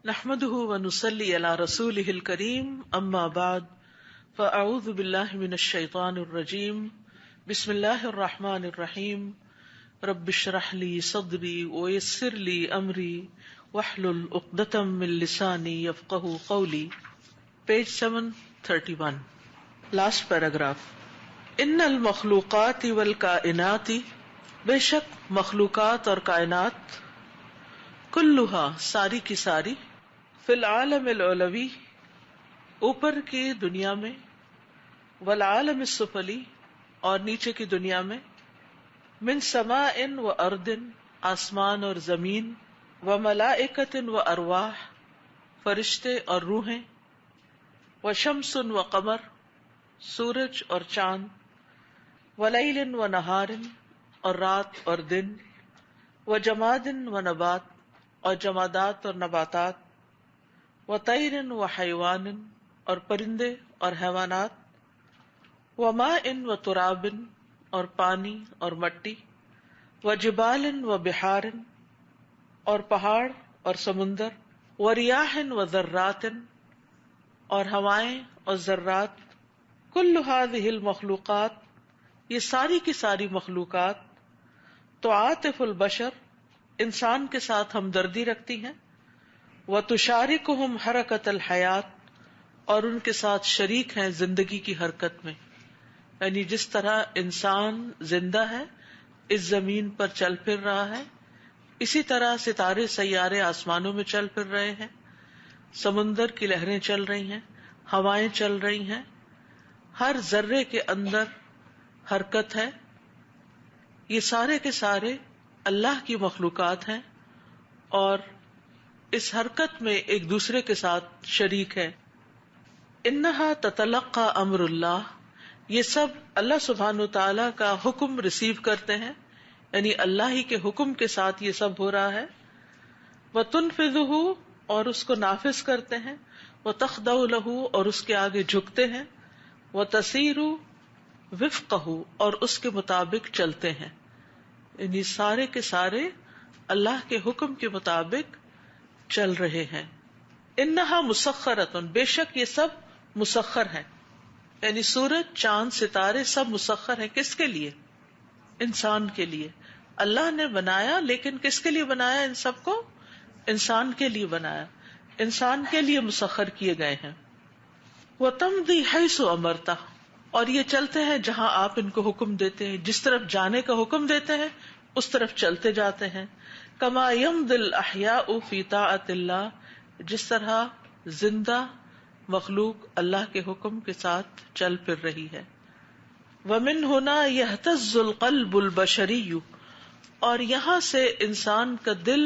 نحمده ونصلي على رسوله الكريم اما بعد فاعوذ بالله من الشيطان الرجيم بسم الله الرحمن الرحيم رب اشرح لي صدري ويسر لي امري واحلل عقدة من لساني يفقهوا قولي. Page 731 last paragraph. ان المخلوقات والکائنات، بے شک مخلوقات اور کائنات، کلھا ساری کی ساری، فی العالم العلوی اوپر کی دنیا میں، والعالم السفلی اور نیچے کی دنیا میں، من سماء و ارض آسمان اور زمین، و ملائکۃ و ارواح فرشتے اور روحیں، و شمس و قمر سورج اور چاند، و لیل و نہار اور رات اور دن، و جماد و نبات اور جمادات اور نباتات، و طیر و حیوان اور پرندے اور حیوانات، و ماء و تراب اور پانی اور مٹی، و جبال و بحار اور پہاڑ اور سمندر، و ریاح و ذرات اور ہوائیں اور ذرات، کل هذه المخلوقات یہ ساری کی ساری مخلوقات، تعاطف البشر انسان کے ساتھ ہمدردی رکھتی ہیں، وتشارکہم حرکۃ الحیات اور ان کے ساتھ شریک ہیں زندگی کی حرکت میں. یعنی جس طرح انسان زندہ ہے، اس زمین پر چل پھر رہا ہے، اسی طرح ستارے سیارے آسمانوں میں چل پھر رہے ہیں، سمندر کی لہریں چل رہی ہیں، ہوائیں چل رہی ہیں، ہر ذرے کے اندر حرکت ہے. یہ سارے کے سارے اللہ کی مخلوقات ہیں اور اس حرکت میں ایک دوسرے کے ساتھ شریک ہے. انہا تتلقى امر اللہ، یہ سب اللہ سبحانہ وتعالی کا حکم ریسیو کرتے ہیں، یعنی اللہ ہی کے حکم کے ساتھ یہ سب ہو رہا ہے. وتنفذه اور اس کو نافذ کرتے ہیں، وتخضع له اور اس کے آگے جھکتے ہیں، وتسیر وفقه اور اس کے مطابق چلتے ہیں. یعنی سارے کے سارے اللہ کے حکم کے مطابق چل رہے ہیں. انہا مسخرۃ، بے شک یہ سب مسخر ہیں، یعنی سورج چاند ستارے سب مسخر ہیں. کس کے لیے؟ انسان کے لیے. اللہ نے بنایا، لیکن کس کے لیے بنایا؟ ان سب کو انسان کے لیے بنایا، انسان کے لیے مسخر کیے گئے ہیں. وتمضی حیث امرتہ اور یہ چلتے ہیں جہاں آپ ان کو حکم دیتے ہیں، جس طرف جانے کا حکم دیتے ہیں اس طرف چلتے جاتے ہیں. کما یمضی الاحیاء فی طاعۃ اللہ، جس طرح زندہ مخلوق اللہ کے حکم کے ساتھ چل پھر رہی ہے. ومن ہنا یہتز القلب البشری، اور یہاں سے انسان کا دل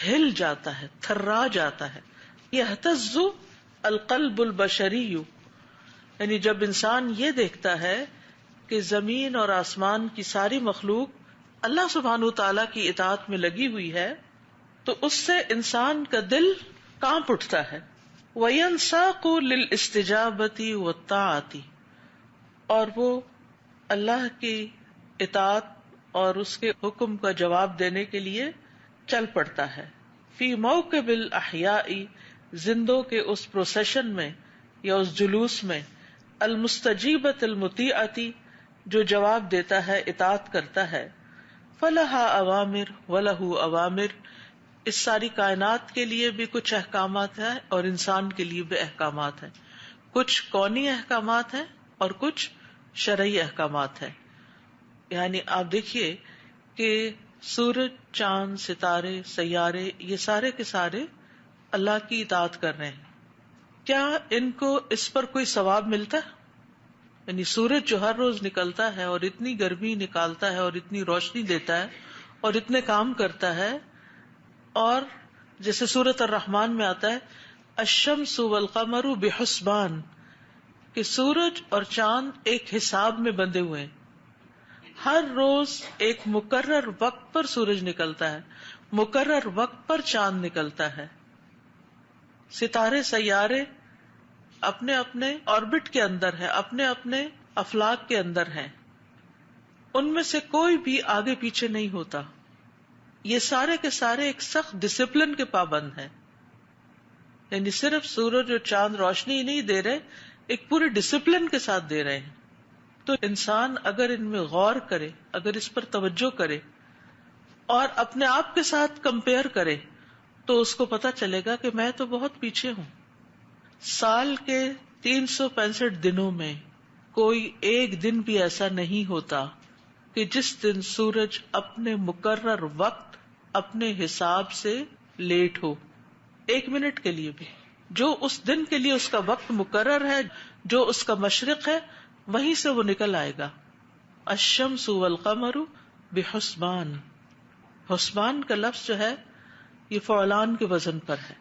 ہل جاتا ہے، تھرا جاتا ہے. یہتز القلب البشری، یعنی جب انسان یہ دیکھتا ہے کہ زمین اور آسمان کی ساری مخلوق اللہ سبحانہ وتعالیٰ کی اطاعت میں لگی ہوئی ہے تو اس سے انسان کا دل کانپ اٹھتا ہے. وَيَنْسَاقُ لِلْإِسْتِجَابَةِ وَالطَّاعَةِ اور وہ اللہ کی اطاعت اور اس کے حکم کا جواب دینے کے لیے چل پڑتا ہے. فی موکب الاحیاء، زندوں کے اس پروسیشن میں یا اس جلوس میں، المستجیبۃ المطیعۃ جو جواب دیتا ہے، اطاعت کرتا ہے. فلہا اوامر ولہ اوامر، اس ساری کائنات کے لیے بھی کچھ احکامات ہیں اور انسان کے لیے بھی احکامات ہیں. کچھ کونی احکامات ہیں اور کچھ شرعی احکامات ہیں. یعنی آپ دیکھیے کہ سورج، چاند، ستارے، سیارے، یہ سارے کے سارے اللہ کی اطاعت کر رہے ہیں. کیا ان کو اس پر کوئی ثواب ملتا ہے؟ یعنی سورج جو ہر روز نکلتا ہے اور اتنی گرمی نکالتا ہے اور اتنی روشنی دیتا ہے اور اتنے کام کرتا ہے، اور جیسے سورۃ الرحمن میں آتا ہے الشمس والقمر بحسبان، کہ سورج اور چاند ایک حساب میں بندھے ہوئے ہیں. ہر روز ایک مقرر وقت پر سورج نکلتا ہے، مقرر وقت پر چاند نکلتا ہے. ستارے سیارے اپنے اپنے آربٹ کے اندر ہے، اپنے اپنے افلاک کے اندر ہیں، ان میں سے کوئی بھی آگے پیچھے نہیں ہوتا. یہ سارے کے سارے ایک سخت ڈسپلن کے پابند ہیں. یعنی صرف سورج اور چاند روشنی ہی نہیں دے رہے، ایک پورے ڈسپلن کے ساتھ دے رہے ہیں. تو انسان اگر ان میں غور کرے، اگر اس پر توجہ کرے اور اپنے آپ کے ساتھ کمپیئر کرے، تو اس کو پتا چلے گا کہ میں تو بہت پیچھے ہوں. سال کے 365 دنوں میں کوئی ایک دن بھی ایسا نہیں ہوتا کہ جس دن سورج اپنے مقرر وقت اپنے حساب سے لیٹ ہو، 1 منٹ کے لیے بھی. جو اس دن کے لیے اس کا وقت مقرر ہے، جو اس کا مشرق ہے، وہیں سے وہ نکل آئے گا. الشمس والقمر بحسبان. حسبان کا لفظ جو ہے یہ فعلان کے وزن پر ہے،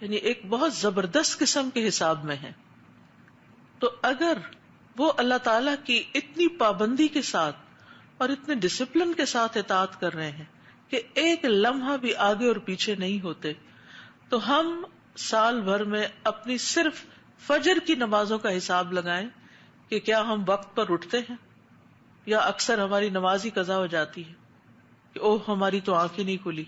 یعنی ایک بہت زبردست قسم کے حساب میں ہے. تو اگر وہ اللہ تعالی کی اتنی پابندی کے ساتھ اور اتنے ڈسپلن کے ساتھ اطاعت کر رہے ہیں کہ ایک لمحہ بھی آگے اور پیچھے نہیں ہوتے، تو ہم سال بھر میں اپنی صرف فجر کی نمازوں کا حساب لگائیں کہ کیا ہم وقت پر اٹھتے ہیں، یا اکثر ہماری نماز ہی قضا ہو جاتی ہے کہ اوہ ہماری تو آنکھ ہی نہیں کھلی.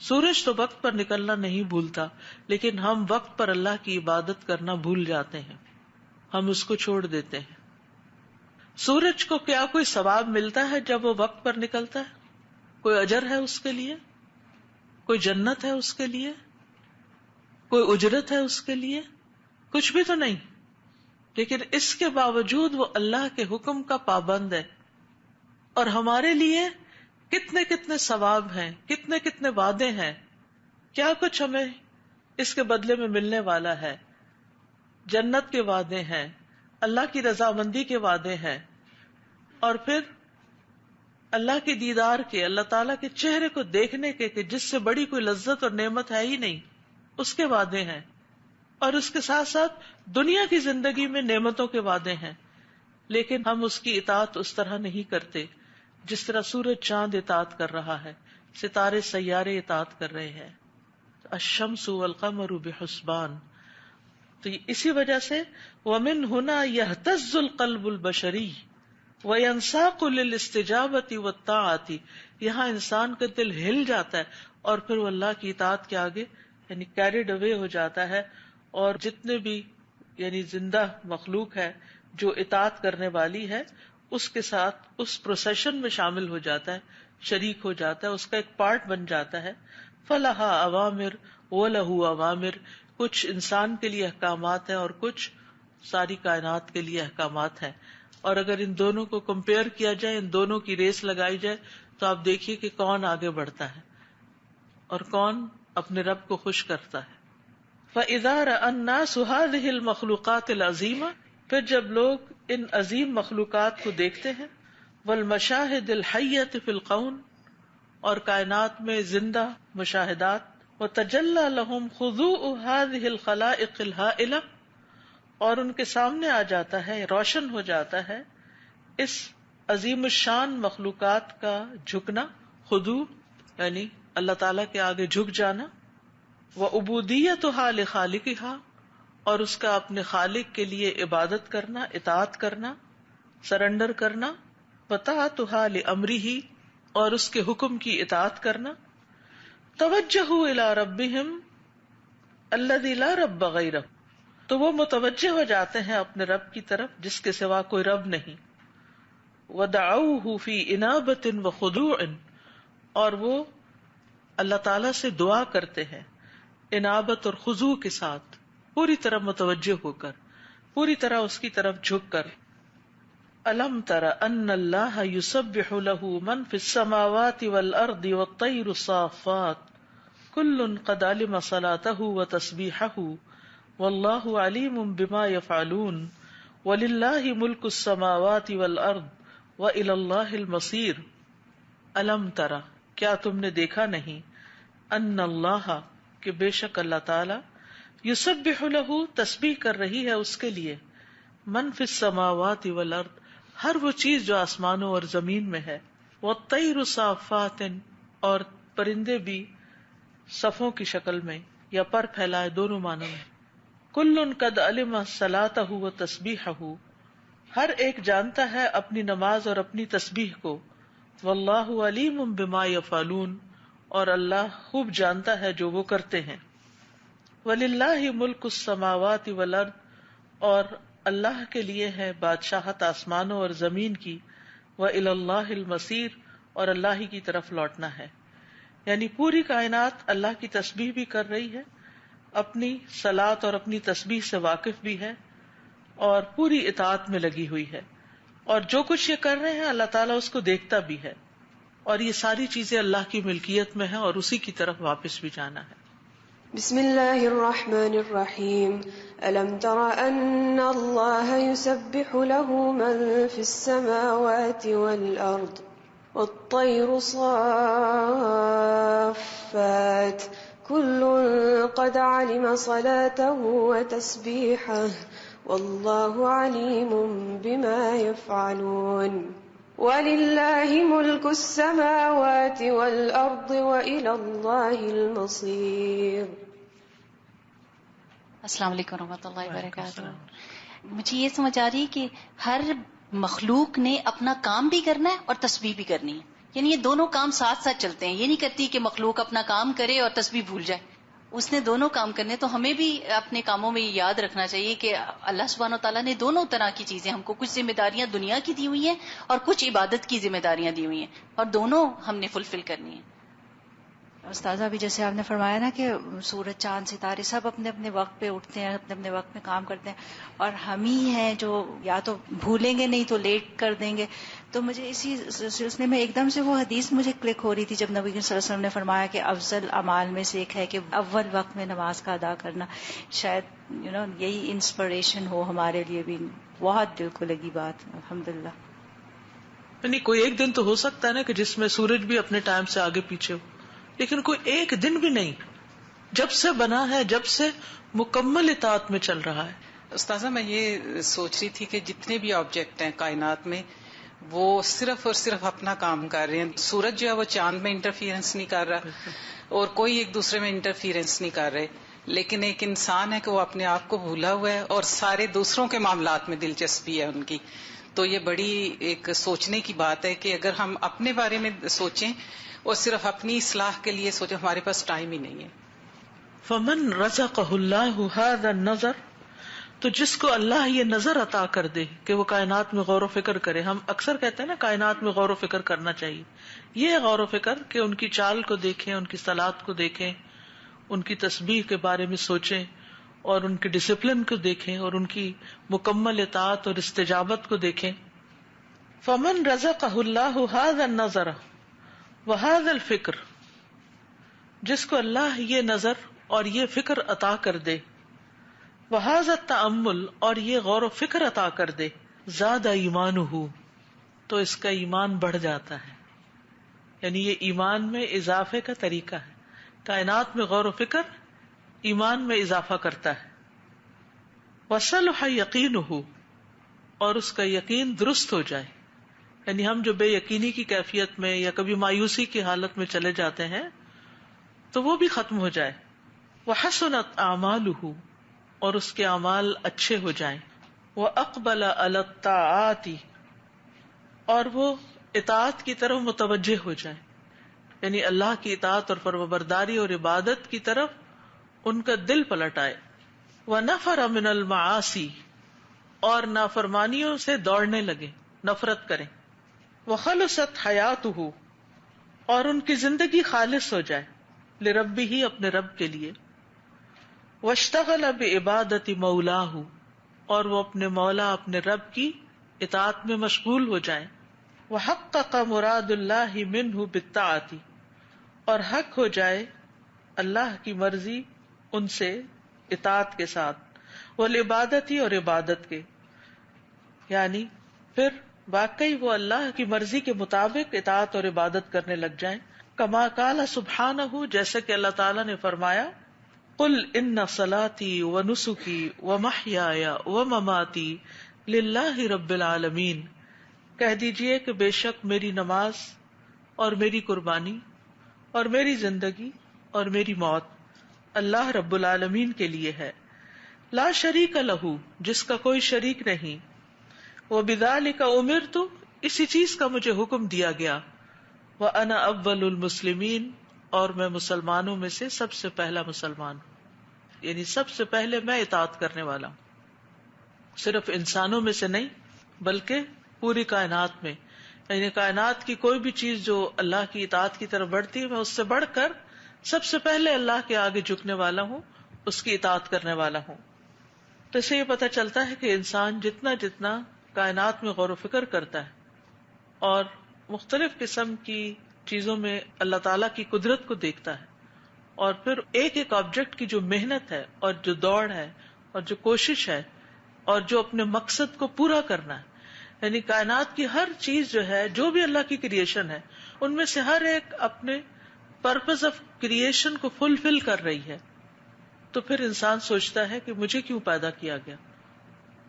سورج تو وقت پر نکلنا نہیں بھولتا، لیکن ہم وقت پر اللہ کی عبادت کرنا بھول جاتے ہیں، ہم اس کو چھوڑ دیتے ہیں. سورج کو کیا کوئی ثواب ملتا ہے جب وہ وقت پر نکلتا ہے؟ کوئی اجر ہے اس کے لیے؟ کوئی جنت ہے اس کے لیے؟ کوئی اجرت ہے اس کے لیے؟ کچھ بھی تو نہیں. لیکن اس کے باوجود وہ اللہ کے حکم کا پابند ہے، اور ہمارے لیے کتنے کتنے ثواب ہیں، کتنے کتنے وعدے ہیں، کیا کچھ ہمیں اس کے بدلے میں ملنے والا ہے. جنت کے وعدے ہیں، اللہ کی رضامندی کے وعدے ہیں، اور پھر اللہ کے دیدار کے، اللہ تعالیٰ کے چہرے کو دیکھنے کے کہ جس سے بڑی کوئی لذت اور نعمت ہے ہی نہیں، اس کے وعدے ہیں. اور اس کے ساتھ ساتھ دنیا کی زندگی میں نعمتوں کے وعدے ہیں. لیکن ہم اس کی اطاعت اس طرح نہیں کرتے جس طرح سورج چاند اطاعت کر رہا ہے، ستارے سیارے اطاعت کر رہے ہیں. الشمس والقمر بحسبان. تو اسی وجہ سے ومن ہنا یہتز القلب البشری وینساق للاستجابۃ والطاعۃ. یہاں انسان کا دل ہل جاتا ہے اور پھر وہ اللہ کی اطاعت کے آگے یعنی کیریڈ اوے ہو جاتا ہے، اور جتنے بھی یعنی زندہ مخلوق ہے جو اطاعت کرنے والی ہے اس کے ساتھ اس پروسیشن میں شامل ہو جاتا ہے، شریک ہو جاتا ہے، اس کا ایک پارٹ بن جاتا ہے. فلہا اوامر ولہ اوامر. کچھ انسان کے لیے احکامات ہیں اور کچھ ساری کائنات کے لیے احکامات ہیں. اور اگر ان دونوں کو کمپیئر کیا جائے، ان دونوں کی ریس لگائی جائے، تو آپ دیکھیے کہ کون آگے بڑھتا ہے اور کون اپنے رب کو خوش کرتا ہے. فَإِذَا رَأَى النَّاسُ هَذِهِ الْمَخْلُوقَاتِ الْعَظِيمَةِ. پھر جب لوگ ان عظیم مخلوقات کو دیکھتے ہیں، وَالْمَشَاهِدِ الْحَيَّةِ فِي الْكَوْنِ، اور کائنات میں زندہ مشاہدات، وَتَجَلَّى لَهُمْ خُضُوعُ هَذِهِ الْخَلَائِقِ الْهَائِلَةِ، اور ان کے سامنے آ جاتا ہے، روشن ہو جاتا ہے اس عظیم الشان مخلوقات کا جھکنا. خضوع یعنی اللہ تعالیٰ کے آگے جھک جانا، وعبودیتها لخالقها، اور اس کا اپنے خالق کے لیے عبادت کرنا، اطاعت کرنا، سرنڈر کرنا، وطاعتها لامرہ، اور اس کے حکم کی اطاعت کرنا. توجہوا الی ربہم الذی لا رب غیرہ، تو وہ متوجہ ہو جاتے ہیں اپنے رب کی طرف جس کے سوا کوئی رب نہیں. ودعوہ فی انابۃ وخضوع، اور وہ اللہ تعالی سے دعا کرتے ہیں انابت اور خضوع کے ساتھ، پوری طرح متوجہ ہو کر، پوری طرح اس کی طرف جھک کر. الم تر ان اللہ یسبح له من فی السماوات والارض والطیر صافات کل قد علم صلاته وتسبیحه واللہ علیم بما یفعلون وللہ ملک السماوات والارض وإلی اللہ المصیر. الم تر، کیا تم نے دیکھا نہیں، ان اللہ، کہ بے شک اللہ تعالی، یسبح له، تسبیح کر رہی ہے اس کے لیے، من فی السماوات والارض، ہر وہ چیز جو آسمانوں اور زمین میں ہے، والطیر صافات، اور پرندے بھی صفوں کی شکل میں یا پر پھیلائے، دونوں معنوں میں. کل قد علم صلاتہ وتسبیحہ، ہر ایک جانتا ہے اپنی نماز اور اپنی تسبیح کو. واللہ علیم بما یفعلون، اور اللہ خوب جانتا ہے جو وہ کرتے ہیں. وَلِلَّهِ مُلْكُ السَّمَاوَاتِ وَالْأَرْضِ، اور اللہ کے لیے ہے بادشاہت آسمانوں اور زمین کی، وَإِلَى اللَّهِ الْمَصِيرُ، اور اللہ ہی کی طرف لوٹنا ہے. یعنی پوری کائنات اللہ کی تسبیح بھی کر رہی ہے، اپنی صلاۃ اور اپنی تسبیح سے واقف بھی ہے، اور پوری اطاعت میں لگی ہوئی ہے، اور جو کچھ یہ کر رہے ہیں اللہ تعالیٰ اس کو دیکھتا بھی ہے، اور یہ ساری چیزیں اللہ کی ملکیت میں ہیں اور اسی کی طرف واپس بھی جانا ہے. بسم اللہ الرحمن الرحیم. الم تر ان اللہ یسبح له من فی السماوات والارض والطیر صافات كل قد علم صلاته وتسبيحه والله عليم بما يفعلون. وَلِلَّهِ مُلْكُ السَّمَاوَاتِ وَالْأَرْضِ وَإِلَى اللَّهِ الْمَصِيرُ. السلام علیکم ورحمۃ اللہ وبرکاتہ. مجھے یہ سمجھ آ رہی ہے کہ ہر مخلوق نے اپنا کام بھی کرنا ہے اور تسبیح بھی کرنی ہے، یعنی یہ دونوں کام ساتھ ساتھ چلتے ہیں. یہ نہیں کرتی کہ مخلوق اپنا کام کرے اور تسبیح بھول جائے، اس نے دونوں کام کرنے. تو ہمیں بھی اپنے کاموں میں یاد رکھنا چاہیے کہ اللہ سبحانہ و تعالیٰ نے دونوں طرح کی چیزیں ہم کو، کچھ ذمہ داریاں دنیا کی دی ہوئی ہیں اور کچھ عبادت کی ذمہ داریاں دی ہوئی ہیں، اور دونوں ہم نے فلفل کرنی ہیں. استاذہ بھی جیسے آپ نے فرمایا نا کہ سورج چاند ستارے سب اپنے اپنے وقت پہ اٹھتے ہیں، اپنے اپنے وقت میں کام کرتے ہیں، اور ہم ہی ہیں جو یا تو بھولیں گے نہیں تو لیٹ کر دیں گے. تو مجھے اسی سلسلے میں ایک دم سے وہ حدیث مجھے کلک ہو رہی تھی جب نبی صلی اللہ علیہ وسلم نے فرمایا کہ افضل اعمال میں سے ایک ہے کہ اول وقت میں نماز کا ادا کرنا. شاید یہی انسپریشن ہو ہمارے لیے بھی. بہت دل کو لگی بات، الحمدللہ. یعنی کوئی ایک دن تو ہو سکتا ہے نا کہ جس میں سورج بھی اپنے ٹائم سے آگے پیچھے ہو، لیکن کوئی ایک دن بھی نہیں جب سے بنا ہے، جب سے مکمل اطاعت میں چل رہا ہے. استاذہ میں یہ سوچ رہی تھی کہ جتنے بھی آبجیکٹ ہیں کائنات میں وہ صرف اور صرف اپنا کام کر رہے ہیں. سورج جو ہے وہ چاند میں انٹرفیئرنس نہیں کر رہا اور کوئی ایک دوسرے میں انٹرفیئرنس نہیں کر رہے، لیکن ایک انسان ہے کہ وہ اپنے آپ کو بھولا ہوا ہے اور سارے دوسروں کے معاملات میں دلچسپی ہے ان کی. تو یہ بڑی ایک سوچنے کی بات ہے کہ اگر ہم اپنے بارے میں سوچیں اور صرف اپنی اصلاح کے لیے سوچیں، ہمارے پاس ٹائم ہی نہیں ہے. فمن رزقہ اللہ ھذا النظر، تو جس کو اللہ یہ نظر عطا کر دے کہ وہ کائنات میں غور و فکر کرے. ہم اکثر کہتے ہیں نا کائنات میں غور و فکر کرنا چاہیے. یہ غور و فکر کہ ان کی چال کو دیکھیں، ان کی صلاۃ کو دیکھیں، ان کی تسبیح کے بارے میں سوچیں، اور ان کے ڈسپلن کو دیکھیں، اور ان کی مکمل اطاعت اور استجابت کو دیکھیں. فمن رزقہ اللہ ھذا النظر وھذا الفکر، جس کو اللہ یہ نظر اور یہ فکر عطا کر دے، وھذا التأمل، اور یہ غور و فکر عطا کر دے، زاد ایمانہ، تو اس کا ایمان بڑھ جاتا ہے. یعنی یہ ایمان میں اضافے کا طریقہ ہے. کائنات میں غور و فکر ایمان میں اضافہ کرتا ہے. وصلح یقینہ، اور اس کا یقین درست ہو جائے. یعنی ہم جو بے یقینی کی کیفیت میں یا کبھی مایوسی کی حالت میں چلے جاتے ہیں تو وہ بھی ختم ہو جائے. وحسنت اعمالہ، اور اس کے اعمال اچھے ہو جائیں. وَأَقْبَلَ عَلَى الطَّاعَاتِ، اور وہ اطاعت کی طرف متوجہ ہو جائیں. یعنی اللہ کی اطاعت اور فرمانبرداری اور عبادت کی طرف ان کا دل پلٹ آئے. وَنَفَرَ مِنَ الْمَعَاصِي، اور نافرمانیوں سے دوڑنے لگے، نفرت کریں. وَخَلُصَتْ حَيَاتُهُ، اور ان کی زندگی خالص ہو جائے، لربہ، اپنے رب کے لیے. واشتغل بعبادت مولاہ، اور وہ اپنے مولا اپنے رب کی اطاعت میں مشغول ہو جائیں. وحقق مراد اللہ منہ بالطاعت، اور حق ہو جائے اللہ کی مرضی ان سے اطاعت کے ساتھ. والعبادت، اور عبادت کے، یعنی پھر واقعی وہ اللہ کی مرضی کے مطابق اطاعت اور عبادت کرنے لگ جائیں. کما قال سبحانہ، جیسے کہ اللہ تعالیٰ نے فرمایا، قل ان صلاتی ونسکی ومحیای ومماتی للہ رب العالمین، کہہ دیجئے کہ بے شک میری نماز اور میری قربانی اور میری زندگی اور میری موت اللہ رب العالمین کے لیے ہے. لا شریک لہ، جس کا کوئی شریک نہیں. وبذالک امرت، اسی چیز کا مجھے حکم دیا گیا. وَأَنَا أَوَّلُ الْمُسْلِمِينَ، اور میں مسلمانوں میں سے سب سے پہلا مسلمان ہوں. یعنی سب سے پہلے میں اطاعت کرنے والا ہوں، صرف انسانوں میں سے نہیں بلکہ پوری کائنات میں. یعنی کائنات کی کوئی بھی چیز جو اللہ کی اطاعت کی طرف بڑھتی ہے، میں اس سے بڑھ کر سب سے پہلے اللہ کے آگے جھکنے والا ہوں، اس کی اطاعت کرنے والا ہوں. تو اس سے یہ پتہ چلتا ہے کہ انسان جتنا جتنا کائنات میں غور و فکر کرتا ہے اور مختلف قسم کی چیزوں میں اللہ تعالیٰ کی قدرت کو دیکھتا ہے، اور پھر ایک ایک آبجیکٹ کی جو محنت ہے اور جو دوڑ ہے اور جو کوشش ہے اور جو اپنے مقصد کو پورا کرنا ہے، یعنی کائنات کی ہر چیز جو ہے، جو بھی اللہ کی کریشن ہے، ان میں سے ہر ایک اپنے پرپز آف کریشن کو فلفل کر رہی ہے، تو پھر انسان سوچتا ہے کہ مجھے کیوں پیدا کیا گیا.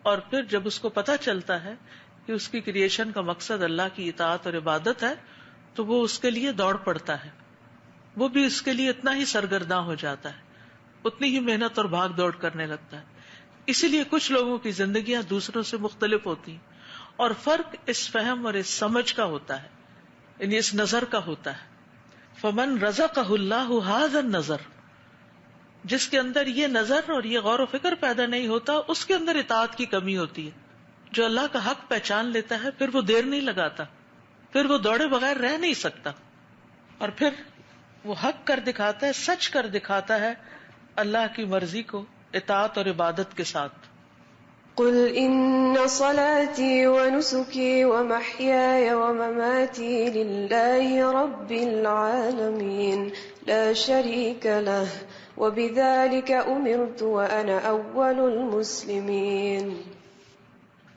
اور پھر جب اس کو پتہ چلتا ہے کہ اس کی کریشن کا مقصد اللہ کی اطاعت اور عبادت ہے، تو وہ اس کے لیے دوڑ پڑتا ہے، وہ بھی اس کے لیے اتنا ہی سرگرداں ہو جاتا ہے، اتنی ہی محنت اور بھاگ دوڑ کرنے لگتا ہے. اسی لیے کچھ لوگوں کی زندگیاں دوسروں سے مختلف ہوتی ہیں، اور فرق اس فہم اور اس سمجھ کا ہوتا ہے، یعنی اس نظر کا ہوتا ہے. فمن رزقہ اللہ ھذا النظر، جس کے اندر یہ نظر اور یہ غور و فکر پیدا نہیں ہوتا، اس کے اندر اطاعت کی کمی ہوتی ہے. جو اللہ کا حق پہچان لیتا ہے پھر وہ دیر نہیں لگاتا، پھر وہ دوڑے بغیر رہ نہیں سکتا، اور پھر وہ حق کر دکھاتا ہے، سچ کر دکھاتا ہے اللہ کی مرضی کو اطاعت اور عبادت کے ساتھ. قل ان صلاتي ونسكي ومحياي ومماتي لله رب العالمين لا شريك له وبذلك امرت وانا اول المسلمين.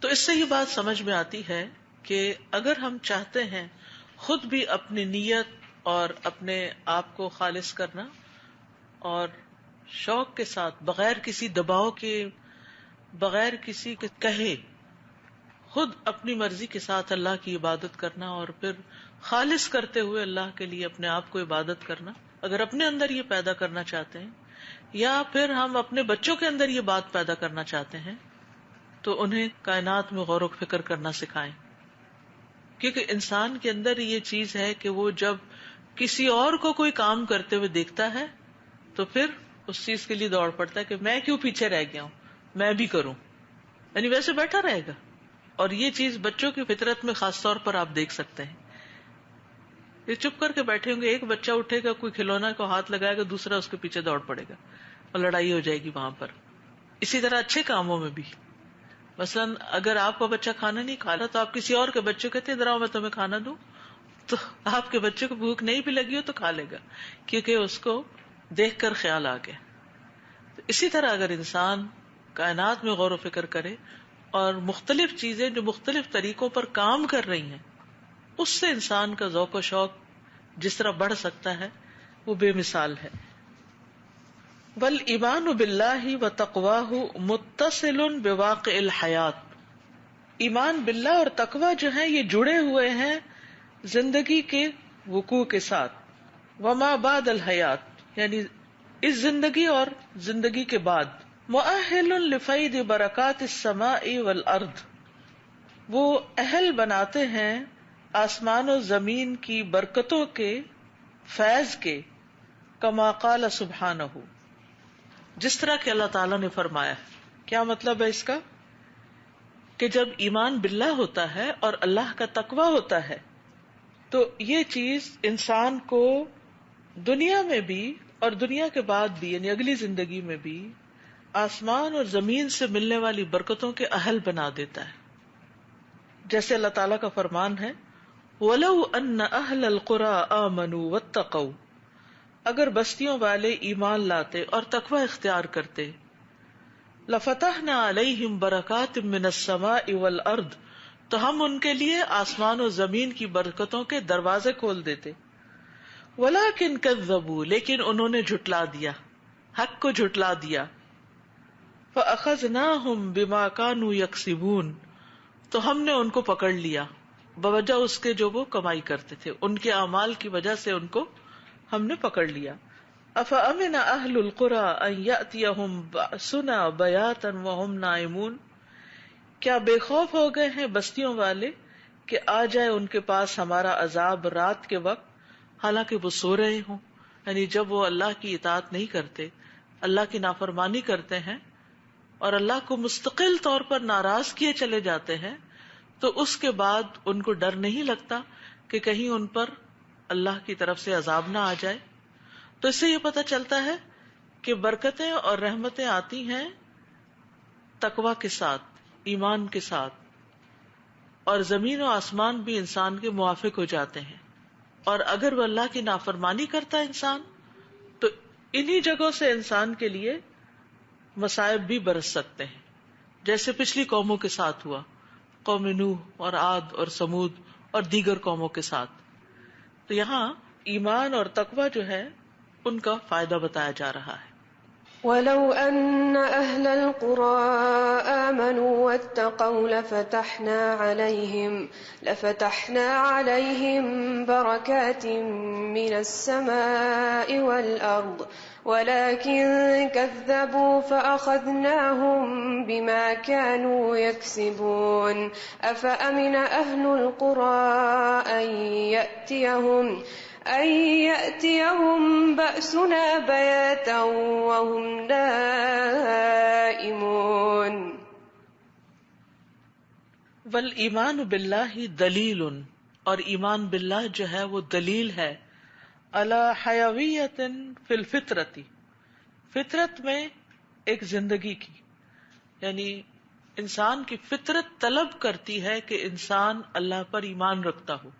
تو اس سے یہ بات سمجھ میں آتی ہے کہ اگر ہم چاہتے ہیں خود بھی اپنی نیت اور اپنے آپ کو خالص کرنا اور شوق کے ساتھ، بغیر کسی دباؤ کے، بغیر کسی کے کہے، خود اپنی مرضی کے ساتھ اللہ کی عبادت کرنا، اور پھر خالص کرتے ہوئے اللہ کے لیے اپنے آپ کو عبادت کرنا، اگر اپنے اندر یہ پیدا کرنا چاہتے ہیں، یا پھر ہم اپنے بچوں کے اندر یہ بات پیدا کرنا چاہتے ہیں، تو انہیں کائنات میں غور و فکر کرنا سکھائیں. کیونکہ انسان کے اندر یہ چیز ہے کہ وہ جب کسی اور کو کوئی کام کرتے ہوئے دیکھتا ہے تو پھر اس چیز کے لیے دوڑ پڑتا ہے کہ میں کیوں پیچھے رہ گیا ہوں، میں بھی کروں، یعنی ویسے بیٹھا رہے گا. اور یہ چیز بچوں کی فطرت میں خاص طور پر آپ دیکھ سکتے ہیں. یہ چپ کر کے بیٹھے ہوں گے، ایک بچہ اٹھے گا، کوئی کھلونا کو ہاتھ لگائے گا، دوسرا اس کے پیچھے دوڑ پڑے گا اور لڑائی ہو جائے گی وہاں پر. اسی طرح اچھے کاموں میں بھی، مثلاً اگر آپ کا بچہ کھانا نہیں کھا رہا تو آپ کسی اور کے بچے کو کہتے ہیں ذرا میں تمہیں کھانا دوں، تو آپ کے بچے کو بھوک نہیں بھی لگی ہو تو کھا لے گا، کیونکہ اس کو دیکھ کر خیال آ گیا. تو اسی طرح اگر انسان کائنات میں غور و فکر کرے اور مختلف چیزیں جو مختلف طریقوں پر کام کر رہی ہیں، اس سے انسان کا ذوق و شوق جس طرح بڑھ سکتا ہے وہ بے مثال ہے. والایمان باللہ وتقواہ متصل بواقع الحیات، ایمان باللہ اور تقوی جو ہیں یہ جڑے ہوئے ہیں زندگی کے وقوع کے ساتھ. وما بعد الحیات، یعنی اس زندگی اور زندگی کے بعد. مؤہل لفید برکات السماء والارض، وہ اہل بناتے ہیں آسمان و زمین کی برکتوں کے، فیض کے. کما قال سبحانہ، جس طرح کہ اللہ تعالیٰ نے فرمایا. کیا مطلب ہے اس کا؟ کہ جب ایمان باللہ ہوتا ہے اور اللہ کا تقوی ہوتا ہے تو یہ چیز انسان کو دنیا میں بھی اور دنیا کے بعد بھی، یعنی اگلی زندگی میں بھی، آسمان اور زمین سے ملنے والی برکتوں کے اہل بنا دیتا ہے. جیسے اللہ تعالیٰ کا فرمان ہے وَلَوْ أَنَّ أَهْلَ الْقُرَىٰ آمَنُوا وَاتَّقَوْا، اگر بستیوں والے ایمان لاتے اور تقوی اختیار کرتے، لَفَتَحْنَا عَلَيْهِمْ بَرَكَاتٍ مِّنَ السَّمَاءِ وَالْأَرْضِ، تو ہم ان کے لیے آسمان و زمین کی برکتوں کے دروازے کھول دیتے. وَلَٰكِن كَذَّبُوا، لیکن انہوں نے جھٹلا دیا، حق کو جھٹلا دیا. فَأَخَذْنَاهُمْ بِمَا كَانُوا يَكْسِبُونَ، تو ہم نے ان کو پکڑ لیا بوجہ اس کے جو وہ کمائی کرتے تھے، ان کے اعمال کی وجہ سے ان کو ہم نے پکڑ لیا. افامن اہل القری ان یاتیہم باسنا بیاتا وہم نائمون، کیا بے خوف ہو گئے ہیں بستیوں والے کہ آ جائے ان کے پاس ہمارا عذاب رات کے وقت حالانکہ وہ سو رہے ہوں. یعنی جب وہ اللہ کی اطاعت نہیں کرتے، اللہ کی نافرمانی کرتے ہیں اور اللہ کو مستقل طور پر ناراض کیے چلے جاتے ہیں، تو اس کے بعد ان کو ڈر نہیں لگتا کہ کہیں ان پر اللہ کی طرف سے عذاب نہ آ جائے. تو اس سے یہ پتہ چلتا ہے کہ برکتیں اور رحمتیں آتی ہیں تقوی کے ساتھ، ایمان کے ساتھ، اور زمین و آسمان بھی انسان کے موافق ہو جاتے ہیں. اور اگر وہ اللہ کی نافرمانی کرتا ہے انسان، تو انہی جگہوں سے انسان کے لیے مصائب بھی برس سکتے ہیں، جیسے پچھلی قوموں کے ساتھ ہوا، قوم نوح اور عاد اور سمود اور دیگر قوموں کے ساتھ. تو یہاں ایمان اور تقوی جو ہے ان کا فائدہ بتایا جا رہا ہے. وَلَوْ أَنَّ أَهْلَ الْقُرَىٰ آمَنُوا وَاتَّقَوْا لَفَتَحْنَا عَلَيْهِم بَرَكَاتٍ مِّنَ السَّمَاءِ وَالْأَرْضِ وَلَٰكِن كَذَّبُوا فَأَخَذْنَاهُم بِمَا كَانُوا يَكْسِبُونَ. أَفَأَمِنَ أَهْلُ الْقُرَىٰ أَن يَأْتِيَهُم بَأْسُنَا بَيَاتًا وَهُمْ نَائِمُونَ. والایمان باللہ دلیل، اور ایمان باللہ جو ہے وہ دلیل ہے علی حیویت فی الفطرت، فطرت میں ایک زندگی کی، یعنی انسان کی فطرت طلب کرتی ہے کہ انسان اللہ پر ایمان رکھتا ہو.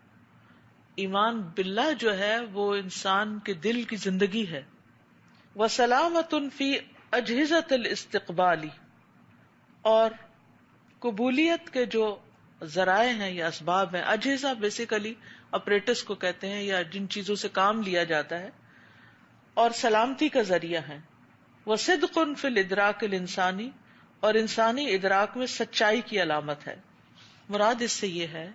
ایمان باللہ جو ہے وہ انسان کے دل کی زندگی ہے. وسلامۃ فی اجہزۃ الاستقبال، اور قبولیت کے جو ذرائع ہیں یا اسباب ہیں، اجہزہ بیسیکلی اپریٹس کو کہتے ہیں یا جن چیزوں سے کام لیا جاتا ہے، اور سلامتی کا ذریعہ ہے. وصدق فی الادراک الانسانی، اور انسانی ادراک میں سچائی کی علامت ہے. مراد اس سے یہ ہے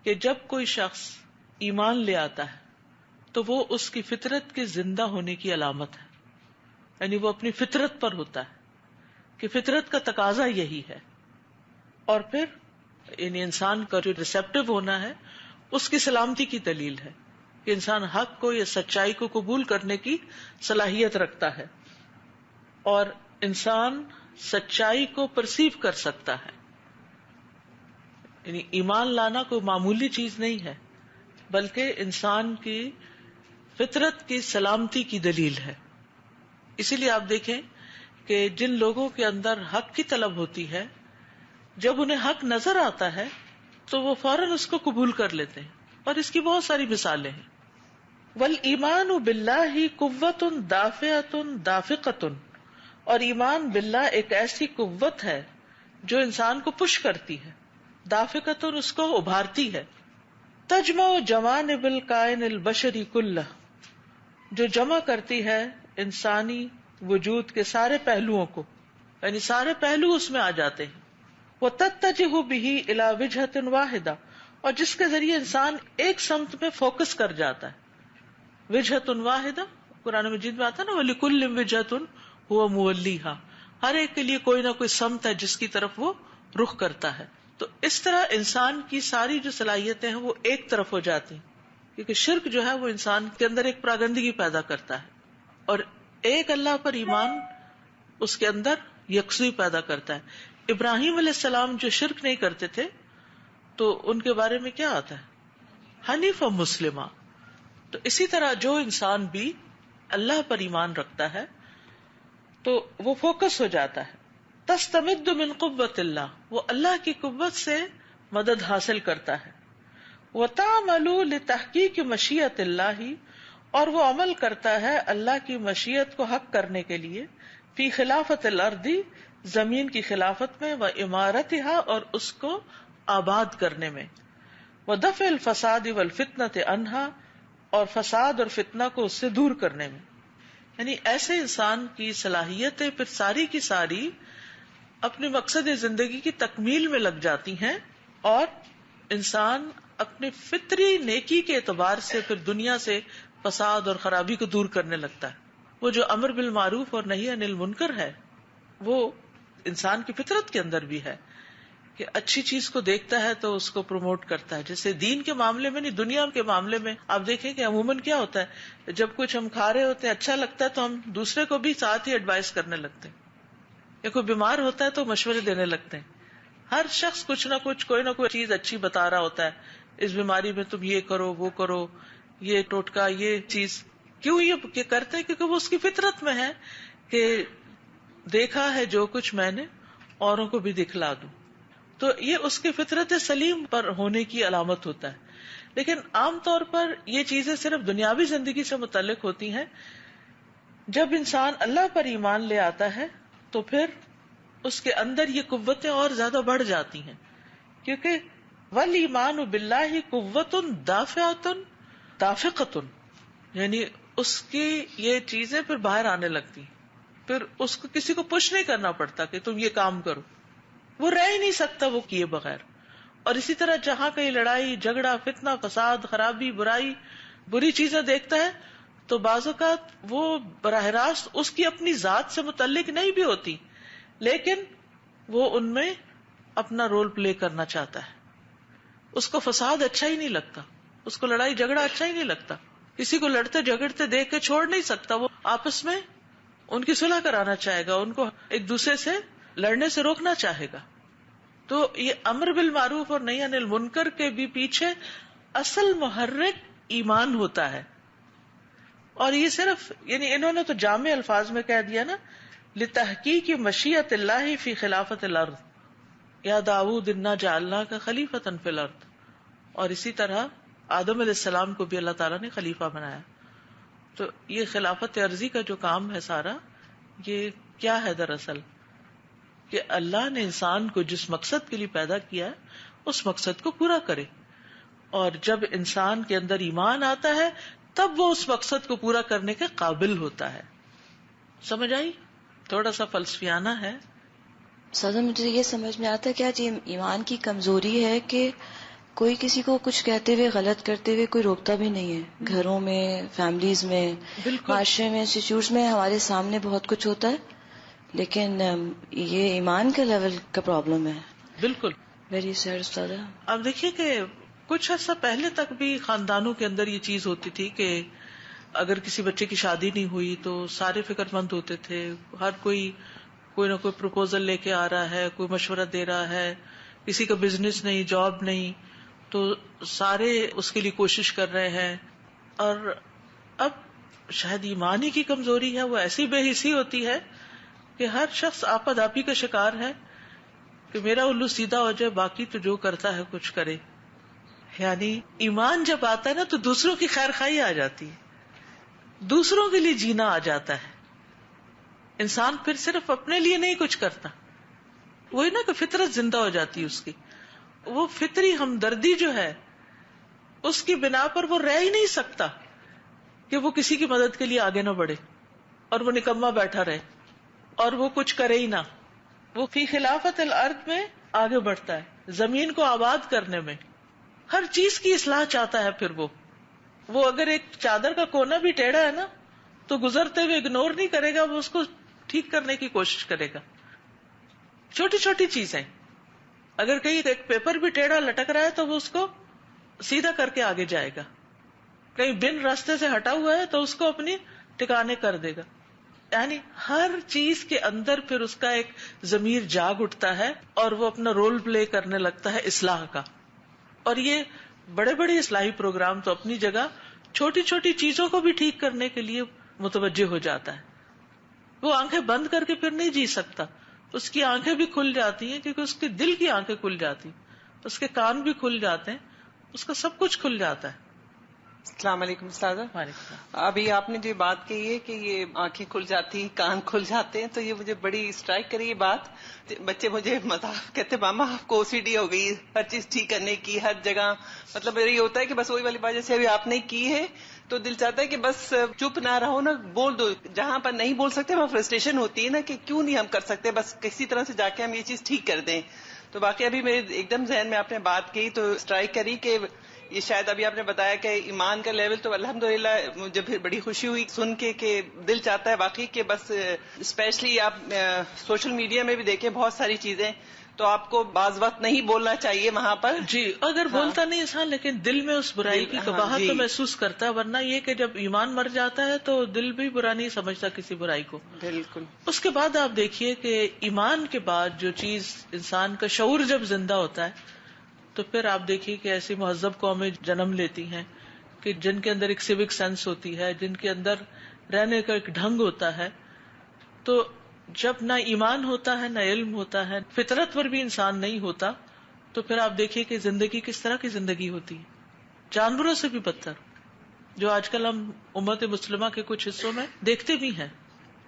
کہ جب کوئی شخص ایمان لے آتا ہے تو وہ اس کی فطرت کے زندہ ہونے کی علامت ہے، یعنی وہ اپنی فطرت پر ہوتا ہے کہ فطرت کا تقاضا یہی ہے. اور پھر یعنی انسان کا جو ریسیپٹیو ہونا ہے اس کی سلامتی کی دلیل ہے کہ انسان حق کو یا سچائی کو قبول کرنے کی صلاحیت رکھتا ہے، اور انسان سچائی کو پرسیو کر سکتا ہے. یعنی ایمان لانا کوئی معمولی چیز نہیں ہے، بلکہ انسان کی فطرت کی سلامتی کی دلیل ہے. اسی لیے آپ دیکھیں کہ جن لوگوں کے اندر حق کی طلب ہوتی ہے، جب انہیں حق نظر آتا ہے تو وہ فوراً اس کو قبول کر لیتے ہیں، اور اس کی بہت ساری مثالیں ہیں. والایمان باللہ قوۃ دافعۃ دافقۃ، اور ایمان باللہ ایک ایسی قوت ہے جو انسان کو پش کرتی ہے، دافقۃ اس کو ابھارتی ہے. تجمع جوانب الکائن البشری کلہ، جو جمع کرتی ہے انسانی وجود کے سارے پہلوؤں کو، یعنی سارے پہلو اس میں آ جاتے ہیں. وتتجہ بہ الی وجہۃ واحدہ، اور جس کے ذریعے انسان ایک سمت میں فوکس کر جاتا ہے. وجہۃ واحدہ قرآن مجید میں آتا ہے نا، وَلِكُلٍّ وِجْهَةٌ هُوَ مُوَلِّيهَا، ہر ایک کے لیے کوئی نہ کوئی سمت ہے جس کی طرف وہ رخ کرتا ہے. تو اس طرح انسان کی ساری جو صلاحیتیں ہیں وہ ایک طرف ہو جاتی ہیں، کیونکہ شرک جو ہے وہ انسان کے اندر ایک پراگندگی پیدا کرتا ہے، اور ایک اللہ پر ایمان اس کے اندر یکسوئی پیدا کرتا ہے. ابراہیم علیہ السلام جو شرک نہیں کرتے تھے تو ان کے بارے میں کیا آتا ہے؟ حنیف و مسلمہ. تو اسی طرح جو انسان بھی اللہ پر ایمان رکھتا ہے تو وہ فوکس ہو جاتا ہے. تستمد من قوت اللہ، وہ اللہ کی قوت سے مدد حاصل کرتا ہے. وتعمل لتحقیق مشیت اللہ، اور وہ عمل کرتا ہے اللہ کی مشیت کو حق کرنے کے لیے. فی خلافت الارض، زمین کی خلافت میں، و عمارتها، اور اس کو آباد کرنے میں. ودفع الفساد والفتنة عنها، اور فساد اور فتنہ کو اس سے دور کرنے میں. یعنی ایسے انسان کی صلاحیتیں پھر ساری کی ساری اپنے مقصد زندگی کی تکمیل میں لگ جاتی ہیں، اور انسان اپنی فطری نیکی کے اعتبار سے پھر دنیا سے فساد اور خرابی کو دور کرنے لگتا ہے. وہ جو امر بالمعروف اور نہی عن المنکر ہے وہ انسان کی فطرت کے اندر بھی ہے کہ اچھی چیز کو دیکھتا ہے تو اس کو پروموٹ کرتا ہے. جیسے دین کے معاملے میں نہیں, دنیا کے معاملے میں آپ دیکھیں کہ عموماً کیا ہوتا ہے, جب کچھ ہم کھا رہے ہوتے ہیں اچھا لگتا ہے تو ہم دوسرے کو بھی ساتھ ہی ایڈوائز کرنے لگتے ہیں, یا کوئی بیمار ہوتا ہے تو مشورے دینے لگتے ہیں. ہر شخص کچھ نہ کچھ کوئی نہ کوئی چیز اچھی بتا رہا ہوتا ہے, اس بیماری میں تم یہ کرو وہ کرو, یہ ٹوٹکا یہ چیز. کیوں یہ کرتے ہیں؟ کیونکہ وہ اس کی فطرت میں ہے کہ دیکھا ہے جو کچھ میں نے اوروں کو بھی دکھلا دوں. تو یہ اس کی فطرت سلیم پر ہونے کی علامت ہوتا ہے. لیکن عام طور پر یہ چیزیں صرف دنیاوی زندگی سے متعلق ہوتی ہیں. جب انسان اللہ پر ایمان لے آتا ہے تو پھر اس کے اندر یہ قوتیں اور زیادہ بڑھ جاتی ہیں, کیونکہ والایمان باللہ قوت دافعۃ دافقۃ, یعنی اس کی یہ چیزیں پھر باہر آنے لگتی, پھر اس کو کسی کو پش نہیں کرنا پڑتا کہ تم یہ کام کرو, وہ رہ ہی نہیں سکتا وہ کیے بغیر. اور اسی طرح جہاں کہیں لڑائی جھگڑا فتنہ فساد خرابی برائی بری چیزیں دیکھتا ہے تو بعض اوقات وہ براہ راست اس کی اپنی ذات سے متعلق نہیں بھی ہوتی, لیکن وہ ان میں اپنا رول پلے کرنا چاہتا ہے. اس کو فساد اچھا ہی نہیں لگتا, اس کو لڑائی جھگڑا اچھا ہی نہیں لگتا, کسی کو لڑتے جھگڑتے دیکھ کے چھوڑ نہیں سکتا, وہ آپس میں ان کی صلح کرانا چاہے گا, ان کو ایک دوسرے سے لڑنے سے روکنا چاہے گا. تو یہ امر بالمعروف اور نہی عن المنکر کے بھی پیچھے اصل محرک ایمان ہوتا ہے. اور یہ صرف یعنی انہوں نے تو جامع الفاظ میں کہہ دیا نا, لتحقیق مشیت اللہ فی خلافت الارض یا داؤد انا جعلناک خلیفۃ فی الارض. اور اسی طرح آدم علیہ السلام کو بھی اللہ تعالیٰ نے خلیفہ بنایا. تو یہ خلافت عرضی کا جو کام ہے سارا, یہ کیا ہے دراصل کہ اللہ نے انسان کو جس مقصد کے لیے پیدا کیا ہے اس مقصد کو پورا کرے, اور جب انسان کے اندر ایمان آتا ہے تب وہ اس مقصد کو پورا کرنے کے قابل ہوتا ہے. سمجھ آئی؟ تھوڑا سا فلسفیانہ ہے. سادہ مجھے یہ سمجھ میں آتا ہے کہ آج ایمان کی کمزوری ہے کہ کوئی کسی کو کچھ کہتے ہوئے غلط کرتے ہوئے کوئی روکتا بھی نہیں ہے. گھروں میں, فیملیز میں, معاشرے میں, انسٹیٹیوٹس میں ہمارے سامنے بہت کچھ ہوتا ہے, لیکن یہ ایمان کے لیول کا پرابلم ہے. بالکل ویری سیڈ استاد. اب دیکھیے کہ کچھ عرصہ پہلے تک بھی خاندانوں کے اندر یہ چیز ہوتی تھی کہ اگر کسی بچے کی شادی نہیں ہوئی تو سارے فکر مند ہوتے تھے, ہر کوئی نہ کوئی پروپوزل لے کے آ رہا ہے, کوئی مشورہ دے رہا ہے, کسی کا بزنس نہیں, جاب نہیں, تو سارے اس کے لیے کوشش کر رہے ہیں. اور اب شاید ایمانی کی کمزوری ہے, وہ ایسی بے حسی ہوتی ہے کہ ہر شخص آپد آپی کا شکار ہے کہ میرا الو سیدھا ہو جائے, باقی تو جو کرتا ہے کچھ کرے. یعنی ایمان جب آتا ہے نا تو دوسروں کی خیر خواہی آ جاتی ہے, دوسروں کے لیے جینا آ جاتا ہے. انسان پھر صرف اپنے لیے نہیں کچھ کرتا, وہی نا کہ فطرت زندہ ہو جاتی ہے اس کی. وہ فطری ہمدردی جو ہے اس کی بنا پر وہ رہ ہی نہیں سکتا کہ وہ کسی کی مدد کے لیے آگے نہ بڑھے اور وہ نکما بیٹھا رہے اور وہ کچھ کرے ہی نہ. وہ فی خلافت الارض میں آگے بڑھتا ہے, زمین کو آباد کرنے میں, ہر چیز کی اصلاح چاہتا ہے. پھر وہ اگر ایک چادر کا کونا بھی ٹیڑھا ہے نا تو گزرتے ہوئے اگنور نہیں کرے گا, وہ اس کو ٹھیک کرنے کی کوشش کرے گا. چھوٹی چھوٹی چیزیں, اگر کہیں ایک پیپر بھی ٹیڑھا لٹک رہا ہے تو وہ اس کو سیدھا کر کے آگے جائے گا. کہیں بن راستے سے ہٹا ہوا ہے تو اس کو اپنی ٹکانے کر دے گا. یعنی ہر چیز کے اندر پھر اس کا ایک ضمیر جاگ اٹھتا ہے اور وہ اپنا رول پلے کرنے لگتا ہے اصلاح کا. اور یہ بڑے بڑے اصلاحی پروگرام تو اپنی جگہ چھوٹی چھوٹی چیزوں کو بھی ٹھیک کرنے کے لیے متوجہ ہو جاتا ہے. وہ آنکھیں بند کر کے پھر نہیں جی سکتا, اس کی آنکھیں بھی کھل جاتی ہیں کیونکہ اس کے دل کی آنکھیں کھل جاتی, اس کے کان بھی کھل جاتے ہیں, اس کا سب کچھ کھل جاتا ہے. السلام علیکم استاذہ. ابھی آپ نے جو بات کہی ہے کہ یہ آنکھیں کھل جاتی ہیں, کان کھل جاتے ہیں, تو یہ مجھے بڑی اسٹرائک کری یہ بات. بچے مجھے مذاق کہتے ماما آپ کو OCD ہو گئی ہر چیز ٹھیک کرنے کی, ہر جگہ مطلب یہ ہوتا ہے کہ بس وہی والی بات جیسے ابھی آپ نے کی ہے تو دل چاہتا ہے کہ بس چپ نہ رہو نا, بول دو. جہاں پر نہیں بول سکتے وہاں فرسٹریشن ہوتی ہے نا کہ کیوں نہیں ہم کر سکتے, بس کسی طرح سے جا کے ہم یہ چیز ٹھیک کر دیں. تو باقی ابھی میرے ایک دم ذہن میں آپ نے بات کی تو اسٹرائک کری کہ یہ شاید ابھی آپ نے بتایا کہ ایمان کا لیول تو الحمدللہ مجھے پھر بڑی خوشی ہوئی سن کے کہ دل چاہتا ہے واقعی کہ بس اسپیشلی آپ سوشل میڈیا میں بھی دیکھیں بہت ساری چیزیں تو آپ کو بعض وقت نہیں بولنا چاہیے وہاں پر. جی اگر بولتا نہیں انسان لیکن دل میں اس برائی کی قباحت تو محسوس کرتا ہے، ورنہ یہ کہ جب ایمان مر جاتا ہے تو دل بھی برا نہیں سمجھتا کسی برائی کو. بالکل. اس کے بعد آپ دیکھیے کہ ایمان کے بعد جو چیز انسان کا شعور جب زندہ ہوتا ہے تو پھر آپ دیکھیے کہ ایسی مہذب قومیں جنم لیتی ہیں کہ جن کے اندر ایک سیوک سینس ہوتی ہے، جن کے اندر رہنے کا ایک ڈھنگ ہوتا ہے. تو جب نہ ایمان ہوتا ہے نہ علم ہوتا ہے، فطرت پر بھی انسان نہیں ہوتا، تو پھر آپ دیکھیے کہ زندگی کس طرح کی زندگی ہوتی ہے، جانوروں سے بھی بدتر، جو آج کل ہم امت مسلمہ کے کچھ حصوں میں دیکھتے بھی ہیں.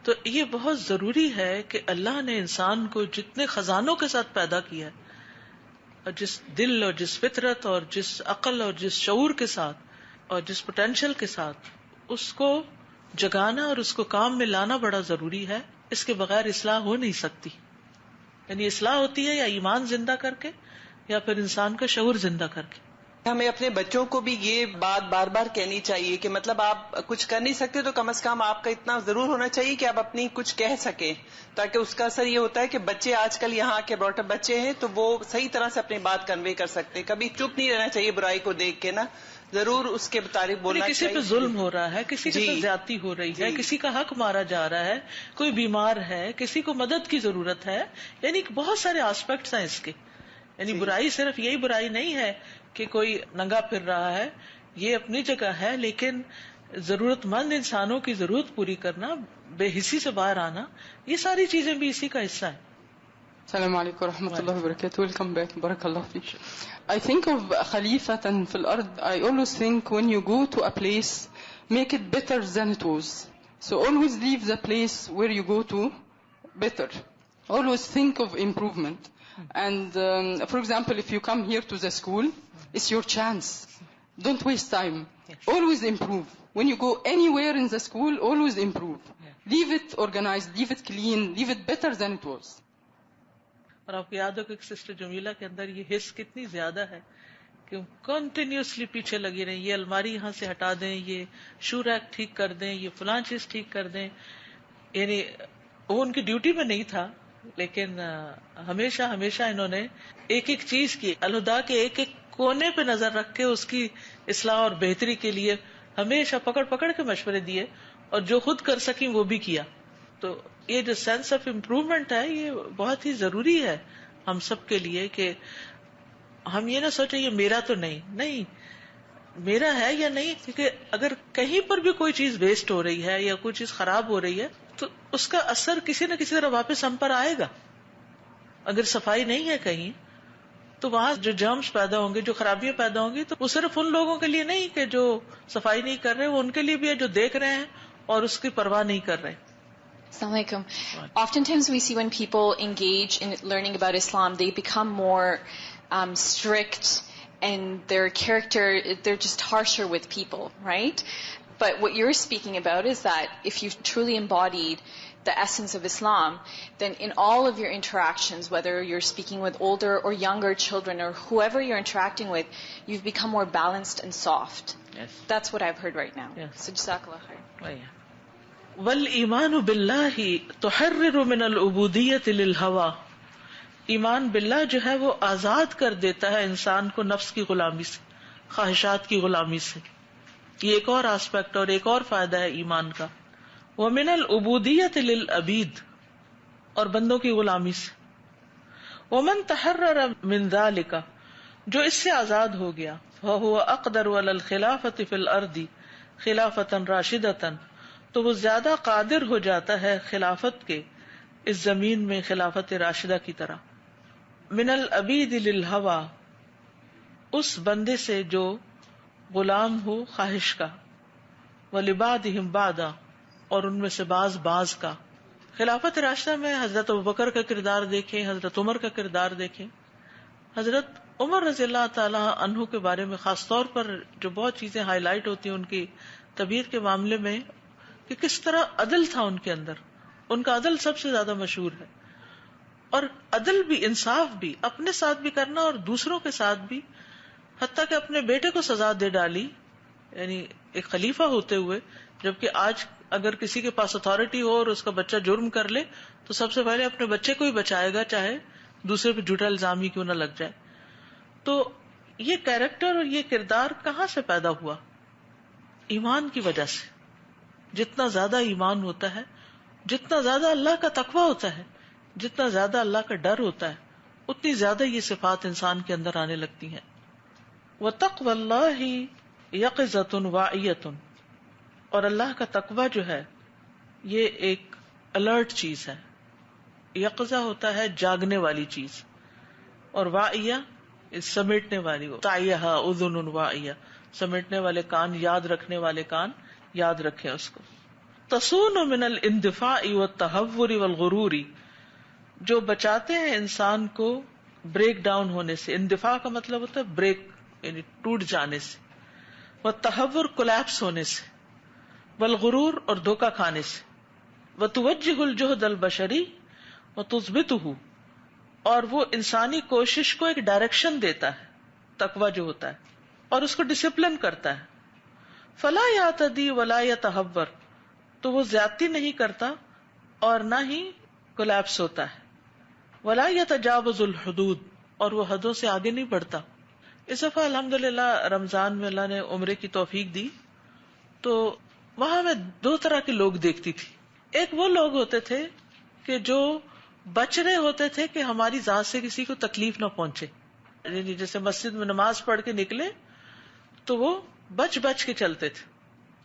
تو یہ بہت ضروری ہے کہ اللہ نے انسان کو جتنے خزانوں کے ساتھ پیدا کیا ہے، اور جس دل اور جس فطرت اور جس عقل اور جس شعور کے ساتھ اور جس پوٹینشل کے ساتھ، اس کو جگانا اور اس کو کام میں لانا بڑا ضروری ہے. اس کے بغیر اصلاح ہو نہیں سکتی. یعنی اصلاح ہوتی ہے یا ایمان زندہ کر کے یا پھر انسان کا شعور زندہ کر کے. ہمیں اپنے بچوں کو بھی یہ بات بار بار کہنی چاہیے کہ مطلب آپ کچھ کر نہیں سکتے تو کم از کم آپ کا اتنا ضرور ہونا چاہیے کہ آپ اپنی کچھ کہہ سکیں، تاکہ اس کا اثر یہ ہوتا ہے کہ بچے آج کل یہاں کے براٹ اپ بچے ہیں تو وہ صحیح طرح سے اپنی بات کنوے کر سکتے ہیں. کبھی چپ نہیں رہنا چاہیے برائی کو دیکھ کے نا، ضرور اس کے مطابق بولنا چاہیے. کسی پہ ظلم ہو رہا ہے، کسی کے ساتھ زیادتی ہو رہی ہے، کسی کا حق مارا جا رہا ہے، کوئی بیمار ہے، کسی کو مدد کی ضرورت ہے، یعنی بہت سارے آسپیکٹس ہیں اس کے. یعنی برائی صرف یہی برائی نہیں ہے کہ کوئی ننگا پھر رہا ہے، یہ اپنی جگہ ہے، لیکن ضرورت مند انسانوں کی ضرورت پوری کرنا، بے حسی سے باہر آنا، یہ ساری چیزیں بھی اسی کا حصہ ہیں. السلام علیکم ورحمۃ اللہ وبرکاتہ. Welcome back. بارک اللہ فیک. I think of خلیفة في الأرض. I always think when you go to a place, make it better than it was. So always leave the place where you go to better. Always think of improvement. And for example, if you come here to the school, it's your chance. Don't waste time. Always improve. When you go anywhere in the school, always improve. Leave it organized, leave it clean, leave it better than it was. اور آپ کو یاد ہو کہ sister جمیلہ کے اندر یہ حس کتنی زیادہ ہے کہ کنٹینیوسلی پیچھے لگی رہی، یہ الماری یہاں سے ہٹا دیں، یہ شو ریک ٹھیک کر دیں، یہ فلاں چیز ٹھیک کر دیں. یعنی وہ ان کی ڈیوٹی میں نہیں تھا، لیکن ہمیشہ ہمیشہ انہوں نے ایک ایک چیز کی الہدا کے ایک ایک کونے پہ نظر رکھ کے اس کی اصلاح اور بہتری کے لیے ہمیشہ پکڑ پکڑ کے مشورے دیے، اور جو خود کر سکیں وہ بھی کیا. تو یہ جو سینس آف امپروومنٹ ہے یہ بہت ہی ضروری ہے ہم سب کے لیے، کہ ہم یہ نہ سوچیں یہ میرا تو نہیں میرا ہے یا نہیں، کیونکہ اگر کہیں پر بھی کوئی چیز ویسٹ ہو رہی ہے یا کوئی چیز خراب ہو رہی ہے تو اس کا اثر کسی نہ کسی طرح واپس ہم پر آئے گا. اگر صفائی نہیں ہے کہیں تو وہاں جو جرمز پیدا ہوں گے، جو خرابیاں پیدا ہوں گی، تو وہ صرف ان لوگوں کے لیے نہیں کہ جو صفائی نہیں کر رہے، وہ ان کے لیے بھی ہے جو دیکھ رہے ہیں اور اس کی پرواہ نہیں کر رہے. Assalamu alaikum. Oftentimes we see when people engage in learning about Islam, they become more strict, and their character, they're just harsher with people, right? But what you're speaking about is that if you've truly embodied the essence of Islam, then in all of your interactions, whether you're speaking with older or younger children or whoever you're interacting with, you've become more balanced and soft. Yes. That's what I've heard right now. Yes. So jazakallah khair. Oh, yeah. والایمان باللہ تحرر من العبودیۃ للہوى. ایمان باللہ جو ہے وہ آزاد کر دیتا ہے انسان کو نفس کی غلامی سے، خواہشات کی غلامی سے. یہ ایک اور آسپیکٹ اور ایک اور فائدہ ہے ایمان کا. ومن العبودیۃ للعبید، اور بندوں کی غلامی سے. ومن تحرر من ذلک، جو اس سے آزاد ہو گیا، فهو اقدر علی الخلافۃ فی الارض خلافۃ راشدۃ، تو وہ زیادہ قادر ہو جاتا ہے خلافت کے اس زمین میں خلافت راشدہ کی طرح. من العبید للہوى، اس بندے سے جو غلام ہو خواہش کا، ولبعضهم بعضا، اور ان میں سے بعض کا. خلافت راشدہ میں حضرت ابوبکر کا کردار دیکھیں، حضرت عمر کا کردار دیکھیں. حضرت عمر رضی اللہ تعالی عنہ کے بارے میں خاص طور پر جو بہت چیزیں ہائی لائٹ ہوتی ہیں ان کی طبیعت کے معاملے میں، کہ کس طرح عدل تھا ان کے اندر. ان کا عدل سب سے زیادہ مشہور ہے، اور عدل بھی، انصاف بھی، اپنے ساتھ بھی کرنا اور دوسروں کے ساتھ بھی. حتیٰ کہ اپنے بیٹے کو سزا دے ڈالی، یعنی ایک خلیفہ ہوتے ہوئے. جبکہ آج اگر کسی کے پاس اتھارٹی ہو اور اس کا بچہ جرم کر لے تو سب سے پہلے اپنے بچے کو ہی بچائے گا، چاہے دوسرے پہ جھوٹا الزام ہی کیوں نہ لگ جائے. تو یہ کیریکٹر اور یہ کردار کہاں سے پیدا ہوا؟ ایمان کی وجہ سے. جتنا زیادہ ایمان ہوتا ہے، جتنا زیادہ اللہ کا تقوی ہوتا ہے، جتنا زیادہ اللہ کا ڈر ہوتا ہے، اتنی زیادہ یہ صفات انسان کے اندر آنے لگتی ہیں. وَتَقْوَى اللَّهِ يَقِظَةٌ وَاعِيَةٌ، اور اللہ کا تقوی جو ہے یہ ایک الرٹ چیز ہے. یقظہ ہوتا ہے جاگنے والی چیز، اور واعیہ سمیٹنے والی. تعیہا اذن واعیہ، سمیٹنے والے کان، یاد رکھنے والے کان یاد رکھیں اس کو. تصون من الاندفاع والتہور والغرور، جو بچاتے ہیں انسان کو بریک ڈاؤن ہونے سے. اندفاع کا مطلب ہوتا ہے بریک، یعنی ٹوٹ جانے سے. والتہور کولیپس ہونے سے. والغرور اور دھوکہ کھانے سے. وتوجہ الجہد البشری وتثبتہ، اور وہ انسانی کوشش کو ایک ڈائریکشن دیتا ہے، تقوی جو ہوتا ہے، اور اس کو ڈسپلن کرتا ہے. فلا یعتدی ولا یتہور، تو وہ زیادتی نہیں کرتا اور نہ ہی کولیپس ہوتا ہے. ولا یتجاوز الحدود، اور وہ حدوں سے آگے نہیں بڑھتا. اس دفعہ الحمدللہ رمضان میں اللہ نے عمرے کی توفیق دی، تو وہاں میں دو طرح کے لوگ دیکھتی تھی. ایک وہ لوگ ہوتے تھے کہ جو بچ رہے ہوتے تھے کہ ہماری ذات سے کسی کو تکلیف نہ پہنچے. یعنی جیسے مسجد میں نماز پڑھ کے نکلے تو وہ بچ بچ کے چلتے تھے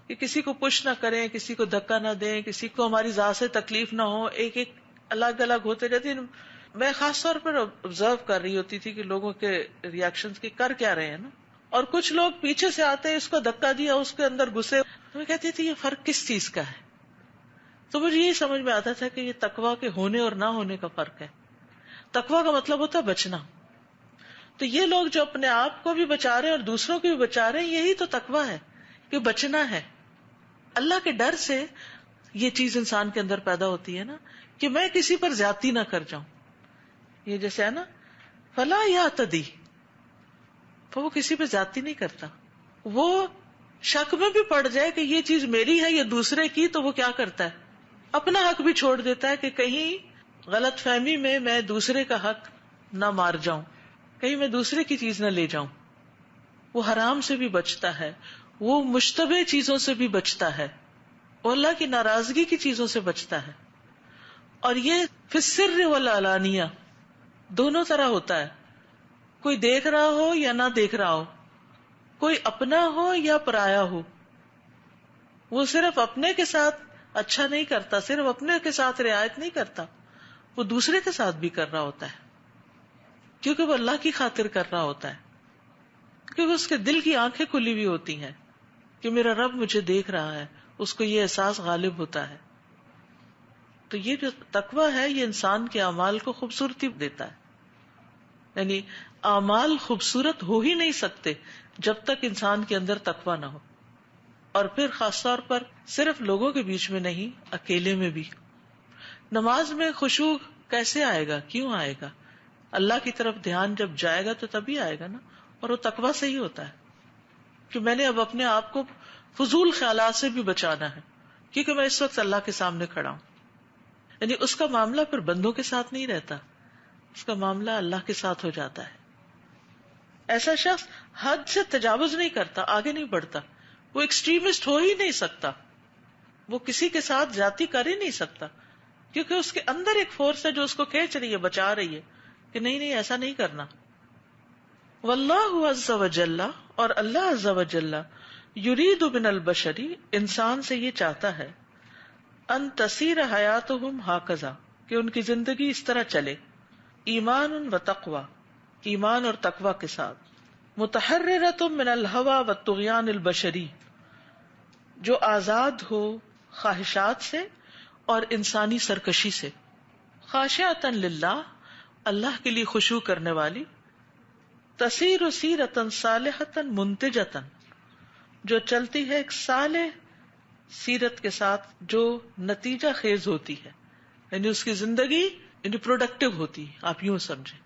کہ کسی کو پش نہ کریں، کسی کو دھکا نہ دیں، کسی کو ہماری ذات سے تکلیف نہ ہو. ایک ایک الگ الگ ہوتے رہتے. میں خاص طور پر آبزرو کر رہی ہوتی تھی کہ لوگوں کے ریئیکشنز کے کر کیا رہے ہیں نا. اور کچھ لوگ پیچھے سے آتے ہیں، اس کو دھکا دیا، اس کے اندر گھسے. میں کہتی تھی یہ فرق کس چیز کا ہے؟ تو مجھے یہی سمجھ میں آتا تھا کہ یہ تقویٰ کے ہونے اور نہ ہونے کا فرق ہے. تقویٰ کا مطلب ہوتا ہے بچنا. تو یہ لوگ جو اپنے آپ کو بھی بچا رہے ہیں اور دوسروں کو بھی بچا رہے ہیں، یہی تو تقویٰ ہے کہ بچنا ہے. اللہ کے ڈر سے یہ چیز انسان کے اندر پیدا ہوتی ہے نا، کہ میں کسی پر زیادتی نہ کر جاؤں. یہ جیسے ہے نا فلا یعتدی، تو وہ کسی پہ زیادتی نہیں کرتا. وہ شک میں بھی پڑ جائے کہ یہ چیز میری ہے یا دوسرے کی، تو وہ کیا کرتا ہے؟ اپنا حق بھی چھوڑ دیتا ہے کہ کہیں غلط فہمی میں میں دوسرے کا حق نہ مار جاؤں، کہیں میں دوسرے کی چیز نہ لے جاؤں. وہ حرام سے بھی بچتا ہے، وہ مشتبہ چیزوں سے بھی بچتا ہے، وہ اللہ کی ناراضگی کی چیزوں سے بچتا ہے. اور یہ فی السر والعلانیہ دونوں طرح ہوتا ہے. کوئی دیکھ رہا ہو یا نہ دیکھ رہا ہو، کوئی اپنا ہو یا پرایا ہو. وہ صرف اپنے کے ساتھ اچھا نہیں کرتا، صرف اپنے کے ساتھ رعایت نہیں کرتا، وہ دوسرے کے ساتھ بھی کر رہا ہوتا ہے، کیونکہ وہ اللہ کی خاطر کر رہا ہوتا ہے، کیونکہ اس کے دل کی آنکھیں کھلی ہوئی ہوتی ہیں کہ میرا رب مجھے دیکھ رہا ہے. اس کو یہ احساس غالب ہوتا ہے. تو یہ جو تقویٰ ہے یہ انسان کے اعمال کو خوبصورتی دیتا ہے. یعنی اعمال خوبصورت ہو ہی نہیں سکتے جب تک انسان کے اندر تقویٰ نہ ہو. اور پھر خاص طور پر صرف لوگوں کے بیچ میں نہیں، اکیلے میں بھی. نماز میں خشوع کیسے آئے گا؟ کیوں آئے گا؟ اللہ کی طرف دھیان جب جائے گا تو تبھی آئے گا نا. اور وہ تقویٰ سے ہی ہوتا ہے کہ میں نے اب اپنے آپ کو فضول خیالات سے بھی بچانا ہے، کیونکہ میں اس وقت اللہ کے سامنے کھڑا ہوں. یعنی اس کا معاملہ پھر بندوں کے ساتھ نہیں رہتا، اس کا معاملہ اللہ کے ساتھ ہو جاتا ہے. ایسا شخص حد سے تجاوز نہیں کرتا، آگے نہیں بڑھتا. وہ ایکسٹریمسٹ ہو ہی نہیں سکتا، وہ کسی کے ساتھ زیادتی کر ہی نہیں سکتا، کیونکہ اس کے اندر ایک فورس ہے جو اس کو کھینچ رہی ہے، بچا رہی ہے کہ نہیں نہیں ایسا نہیں کرنا. واللہ عز وجل، اور اللہ عز وجل یرید من البشری، انسان سے یہ چاہتا ہے، ان تسیر حیاتہم ہاکذا، کہ ان کی زندگی اس طرح چلے، ایمان و تقوی، ایمان اور تقوی کے ساتھ، متحررۃ من الہوی والطغیان البشری، جو آزاد ہو خواہشات سے اور انسانی سرکشی سے، خاشعۃ للہ، اللہ کے لیے خشوع کرنے والی، تسیر سیرۃ صالحۃ منتجۃ، جو چلتی ہے ایک صالح سیرت کے ساتھ جو نتیجہ خیز ہوتی ہے. یعنی اس کی زندگی یعنی پروڈکٹیو ہوتی ہے، آپ یوں سمجھیں،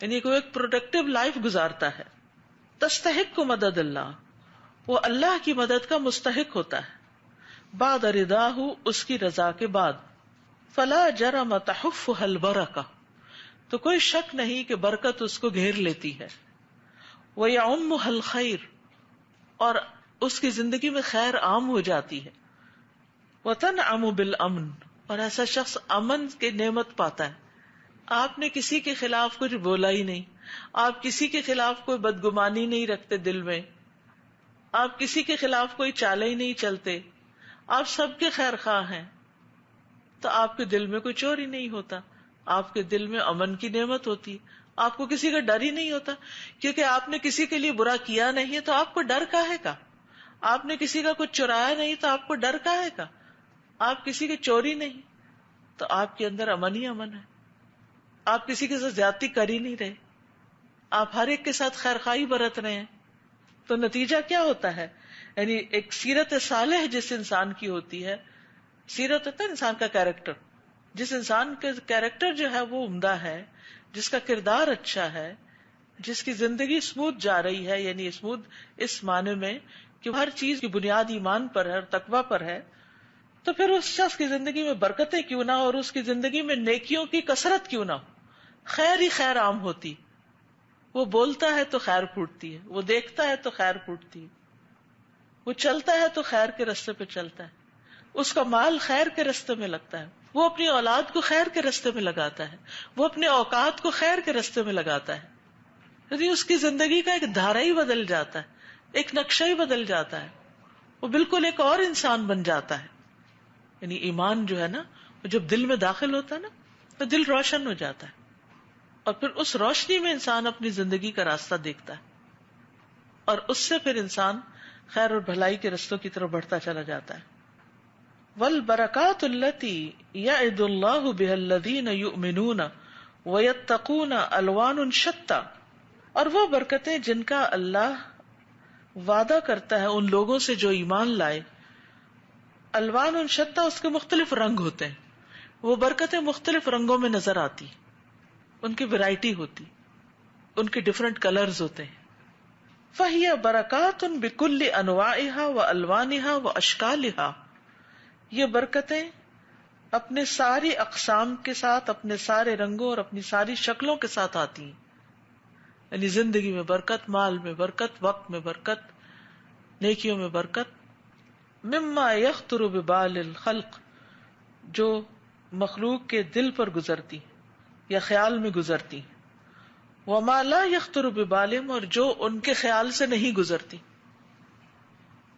یعنی کوئی ایک پروڈکٹیو لائف گزارتا ہے. تستحق مدد اللہ، وہ اللہ کی مدد کا مستحق ہوتا ہے، بعد رضاہ، اس کی رضا کے بعد. فلا جرم تحفها البرکہ، تو کوئی شک نہیں کہ برکت اس کو گھیر لیتی ہے. وَيَعُمُّهَا الْخَيْرُ، اور اس کی زندگی میں خیر عام ہو جاتی ہے. وَتَنْعَمُ بِالْأَمْنِ، اور ایسا شخص امن کی نعمت پاتا ہے. آپ نے کسی کے خلاف کچھ بولا ہی نہیں، آپ کسی کے خلاف کوئی بدگمانی نہیں رکھتے دل میں، آپ کسی کے خلاف کوئی چالیں ہی نہیں چلتے، آپ سب کے خیر خواہ ہیں، تو آپ کے دل میں کوئی چور ہی نہیں ہوتا، آپ کے دل میں امن کی نعمت ہوتی، آپ کو کسی کا ڈر ہی نہیں ہوتا، کیونکہ آپ نے کسی کے لیے برا کیا نہیں ہے تو آپ کو ڈر کاہے کا؟ آپ نے کسی کا کچھ چرایا نہیں تو آپ کو ڈر کاہے کا؟ آپ کسی کے چوری نہیں تو آپ کے اندر امن ہی امن ہے. آپ کسی کے ساتھ زیادتی کر ہی نہیں رہے، آپ ہر ایک کے ساتھ خیر خواہی برت رہے ہیں. تو نتیجہ کیا ہوتا ہے؟ یعنی ایک سیرت صالح جس انسان کی ہوتی ہے، سیرت ہوتا ہے انسان کا کیریکٹر، جس انسان کا کیریکٹر جو ہے وہ عمدہ ہے، جس کا کردار اچھا ہے، جس کی زندگی اسموتھ جا رہی ہے، یعنی اسموتھ اس معنی میں کہ ہر چیز کی بنیاد ایمان پر ہے اور تقوی پر ہے، تو پھر اس شخص کی زندگی میں برکتیں کیوں نہ ہو، اور اس کی زندگی میں نیکیوں کی کثرت کیوں نہ ہو، خیر ہی خیر عام ہوتی. وہ بولتا ہے تو خیر پھوٹتی ہے، وہ دیکھتا ہے تو خیر پھوٹتی ہے، وہ چلتا ہے تو خیر کے رستے پہ چلتا ہے، اس کا مال خیر کے رستے میں لگتا ہے، وہ اپنی اولاد کو خیر کے رستے میں لگاتا ہے، وہ اپنے اوقات کو خیر کے رستے میں لگاتا ہے. یعنی اس کی زندگی کا ایک دھارا ہی بدل جاتا ہے، ایک نقشہ ہی بدل جاتا ہے، وہ بالکل ایک اور انسان بن جاتا ہے. یعنی ایمان جو ہے نا، جب دل میں داخل ہوتا ہے نا تو دل روشن ہو جاتا ہے، اور پھر اس روشنی میں انسان اپنی زندگی کا راستہ دیکھتا ہے، اور اس سے پھر انسان خیر اور بھلائی کے رستوں کی طرف بڑھتا چلا جاتا ہے. والبرکات التي يعد الله بها الذين يؤمنون ويتقون الوان شتى، اور وہ برکتیں جن کا اللہ وعدہ کرتا ہے ان لوگوں سے جو ایمان لائے. الوان شتى، اس کے مختلف رنگ ہوتے ہیں، وہ برکتیں مختلف رنگوں میں نظر آتی، ان کی ویرائٹی ہوتی، ان کے ڈفرنٹ کلرز ہوتے ہیں. فہی برکات بکل انواعها والوانها واشکالها، یہ برکتیں اپنے ساری اقسام کے ساتھ، اپنے سارے رنگوں اور اپنی ساری شکلوں کے ساتھ آتی ہیں. یعنی زندگی میں برکت، مال میں برکت، وقت میں برکت، نیکیوں میں برکت. مما یخطر ببال الخلق، جو مخلوق کے دل پر گزرتی یا خیال میں گزرتی. وما لا یخطر ببالہم، اور جو ان کے خیال سے نہیں گزرتی.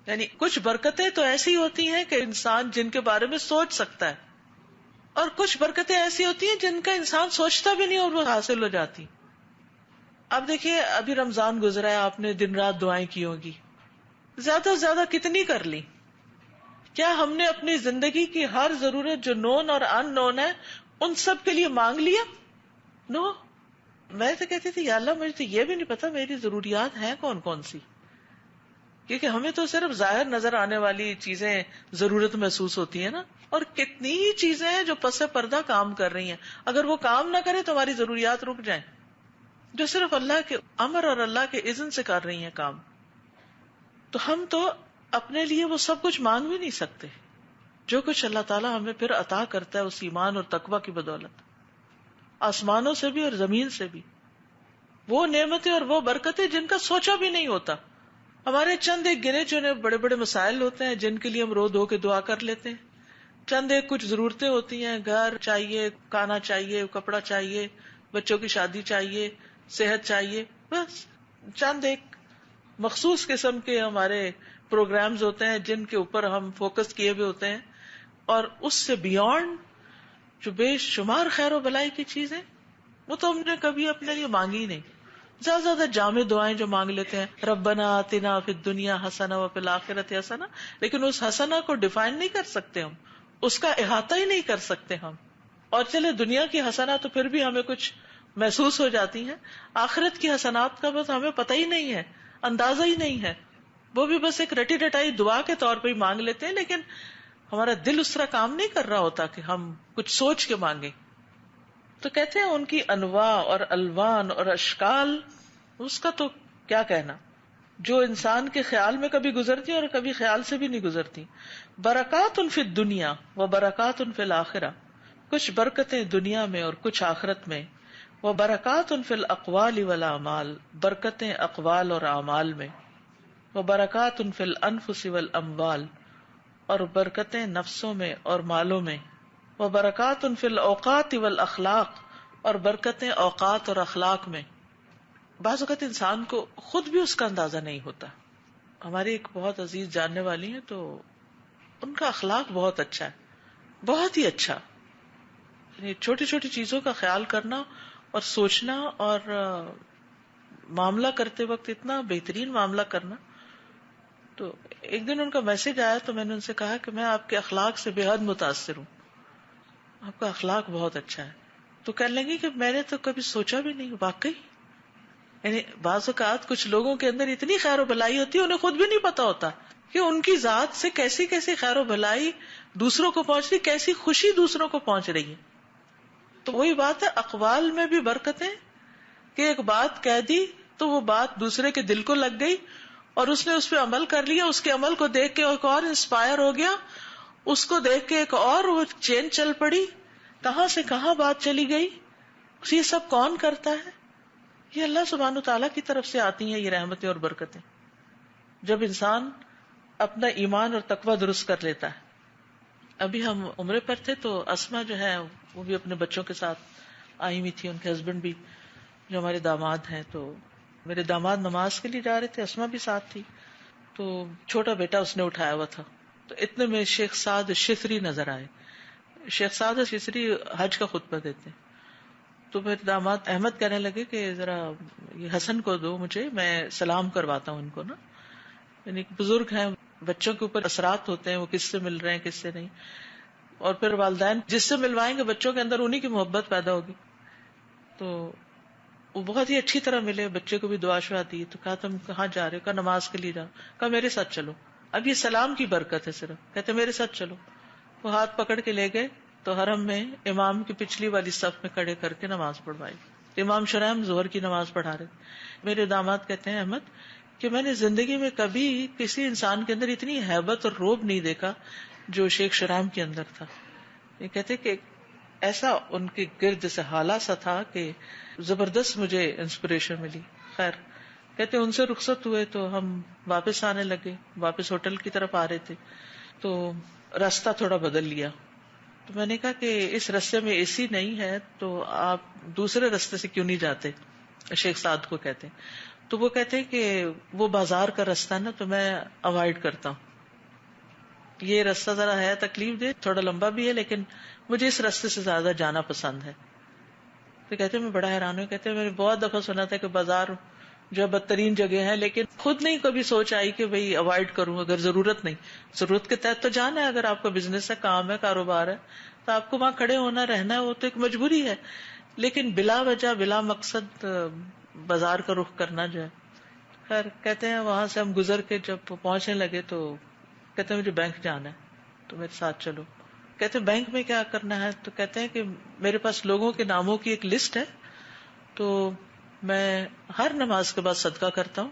یعنی کچھ برکتیں تو ایسی ہوتی ہیں کہ انسان جن کے بارے میں سوچ سکتا ہے، اور کچھ برکتیں ایسی ہوتی ہیں جن کا انسان سوچتا بھی نہیں اور وہ حاصل ہو جاتی. اب دیکھیے، ابھی رمضان گزرا ہے، آپ نے دن رات دعائیں کی ہوں گی، زیادہ سے زیادہ کتنی کر لی؟ کیا ہم نے اپنی زندگی کی ہر ضرورت جو نون اور ان نون ہے ان سب کے لیے مانگ لیا؟ نو. میں تو کہتی تھی یا اللہ مجھے تو یہ بھی نہیں پتا میری ضروریات ہیں کون کون سی، کیونکہ ہمیں تو صرف ظاہر نظر آنے والی چیزیں ضرورت محسوس ہوتی ہیں نا، اور کتنی ہی چیزیں ہیں جو پس پردہ کام کر رہی ہیں. اگر وہ کام نہ کرے تو ہماری ضروریات رک جائیں، جو صرف اللہ کے امر اور اللہ کے اذن سے کر رہی ہیں کام. تو ہم تو اپنے لیے وہ سب کچھ مانگ بھی نہیں سکتے جو کچھ اللہ تعالیٰ ہمیں پھر عطا کرتا ہے اس ایمان اور تقوی کی بدولت، آسمانوں سے بھی اور زمین سے بھی. وہ نعمتیں اور وہ برکتیں جن کا سوچا بھی نہیں ہوتا. ہمارے چند ایک گنے چنے بڑے بڑے مسائل ہوتے ہیں جن کے لیے ہم رو دھو کے دعا کر لیتے ہیں. چند ایک کچھ ضرورتیں ہوتی ہیں، گھر چاہیے، کھانا چاہیے، کپڑا چاہیے، بچوں کی شادی چاہیے، صحت چاہیے، بس چند ایک مخصوص قسم کے ہمارے پروگرامز ہوتے ہیں جن کے اوپر ہم فوکس کیے ہوئے ہوتے ہیں. اور اس سے بیونڈ جو بے شمار خیر و بلائی کی چیزیں وہ تو ہم نے کبھی اپنے لیے مانگی نہیں. زیادہ زیادہ جامع دعائیں جو مانگ لیتے ہیں، ربنا آتنا فی الدنیا حسنہ وفی الآخرۃ حسنہ، لیکن اس حسنہ کو ڈیفائن نہیں کر سکتے ہم، اس کا احاطہ ہی نہیں کر سکتے ہم. اور چلے دنیا کی حسنہ تو پھر بھی ہمیں کچھ محسوس ہو جاتی ہیں، آخرت کی حسنات کا بس ہمیں پتہ ہی نہیں ہے، اندازہ ہی نہیں ہے. وہ بھی بس ایک رٹی رٹائی دعا کے طور پہ ہی مانگ لیتے ہیں، لیکن ہمارا دل اس طرح کام نہیں کر رہا ہوتا کہ ہم کچھ سوچ کے مانگیں. تو کہتے ہیں ان کی انواع اور الوان اور اشکال، اس کا تو کیا کہنا، جو انسان کے خیال میں کبھی گزرتی اور کبھی خیال سے بھی نہیں گزرتی. برکات فی الدنیا و برکات فی الآخرہ، کچھ برکتیں دنیا میں اور کچھ آخرت میں. وبرکات فی الاقوال والاعمال، برکتیں اقوال اور اعمال میں. وبرکات فی الانفس والاموال، اور برکتیں نفسوں میں اور مالوں میں. وبرکات فی الاوقات والاخلاق، اور برکتیں اوقات اور اخلاق میں. بعض اوقات انسان کو خود بھی اس کا اندازہ نہیں ہوتا. ہماری ایک بہت عزیز جاننے والی ہیں، تو ان کا اخلاق بہت اچھا ہے، بہت ہی اچھا. یعنی چھوٹی چھوٹی چیزوں کا خیال کرنا اور سوچنا، اور معاملہ کرتے وقت اتنا بہترین معاملہ کرنا. تو ایک دن ان کا میسج آیا تو میں نے ان سے کہا کہ میں آپ کے اخلاق سے بے حد متاثر ہوں، آپ کا اخلاق بہت اچھا ہے. تو کہنے لگی کہ میں نے تو کبھی سوچا بھی نہیں. واقعی یعنی بعض اوقات کچھ لوگوں کے اندر اتنی خیر و بھلائی ہوتی ہے، انہیں خود بھی نہیں پتا ہوتا کہ ان کی ذات سے کیسی کیسی خیر و بھلائی دوسروں کو پہنچ رہی، کیسی خوشی دوسروں کو پہنچ رہی ہے. تو وہی بات ہے، اقوال میں بھی برکتیں، کہ ایک بات کہہ دی تو وہ بات دوسرے کے دل کو لگ گئی اور اس نے اس پہ عمل کر لیا، اس کے عمل کو دیکھ کے ایک اور انسپائر ہو گیا، اس کو دیکھ کے ایک اور وہ چین چل پڑی، کہاں سے کہاں بات چلی گئی. یہ سب کون کرتا ہے؟ یہ اللہ سبحانہ وتعالیٰ کی طرف سے آتی ہیں یہ رحمتیں اور برکتیں، جب انسان اپنا ایمان اور تقوی درست کر لیتا ہے. ابھی ہم عمرے پر تھے تو اسما جو ہے وہ بھی اپنے بچوں کے ساتھ آئی ہوئی تھی، ان کے ہسبینڈ بھی جو ہمارے داماد ہیں. تو میرے داماد نماز کے لیے جا رہے تھے، اسما بھی ساتھ تھی. تو چھوٹا بیٹا اس نے اٹھایا ہوا تھا. تو اتنے میں شیخ سعد شفری نظر آئے. شیخ سعد شفری حج کا خطبہ دیتے. تو میرے داماد احمد کہنے لگے کہ ذرا یہ حسن کو دو مجھے، میں سلام کرواتا ہوں ان کو نا. یعنی بزرگ ہیں، بچوں کے اوپر اثرات ہوتے ہیں، وہ کس سے مل رہے ہیں کس سے نہیں. اور پھر والدین جس سے ملوائیں گے بچوں کے اندر انہی کی محبت پیدا ہوگی. تو وہ بہت ہی اچھی طرح ملے، بچے کو بھی دعا شعا دی. تو کہا تم کہاں جا رہے ہو؟ کہا نماز کے لیے جا. کہا میرے ساتھ چلو. اب یہ سلام کی برکت ہے صرف. کہتے میرے ساتھ چلو. وہ ہاتھ پکڑ کے لے گئے تو حرم میں امام کی پچھلی والی صف میں کھڑے کر کے نماز پڑھوائی. امام شرائم ظہر کی نماز پڑھا رہے. میرے داماد کہتے ہیں احمد کہ میں نے زندگی میں کبھی کسی انسان کے اندر اتنی ہیبت اور روب نہیں دیکھا جو شیخ شرائم کے اندر تھا. یہ کہتے کہ ایسا ان کے گرد سے حالہ سا تھا کہ زبردست مجھے انسپریشن ملی. خیر کہتے ان سے رخصت ہوئے تو ہم واپس آنے لگے، واپس ہوٹل کی طرف آ رہے تھے تو راستہ تھوڑا بدل لیا. تو میں نے کہا کہ اس راستے میں اے سی نہیں ہے تو آپ دوسرے راستے سے کیوں نہیں جاتے؟ شیخ سعد کو کہتے ہیں. تو وہ کہتے ہیں کہ وہ بازار کا راستہ نا تو میں اوائڈ کرتا ہوں. یہ راستہ ذرا ہے تکلیف دہ، تھوڑا لمبا بھی ہے، لیکن مجھے اس راستے سے زیادہ جانا پسند ہے. تو کہتے ہیں میں بڑا حیران ہوں. کہتے ہیں میں نے بہت دفعہ سنا تھا کہ بازار جو بدترین جگہ ہے، لیکن خود نہیں کبھی سوچ آئی کہ بھئی اوائڈ کروں اگر ضرورت نہیں. ضرورت کے تحت تو جانا ہے، اگر آپ کا بزنس ہے، کام ہے، کاروبار ہے تو آپ کو وہاں کھڑے ہونا رہنا ہے، وہ تو ایک مجبوری ہے. لیکن بلا وجہ بلا مقصد بازار کا رخ کرنا جو ہے. خیر کہتے ہیں وہاں سے ہم گزر کے جب پہنچنے لگے تو کہتے ہیں مجھے بینک جانا ہے تو میرے ساتھ چلو. کہتے ہیں بینک میں کیا کرنا ہے؟ تو کہتے ہیں کہ میرے پاس لوگوں کے ناموں کی ایک لسٹ ہے، تو میں ہر نماز کے بعد صدقہ کرتا ہوں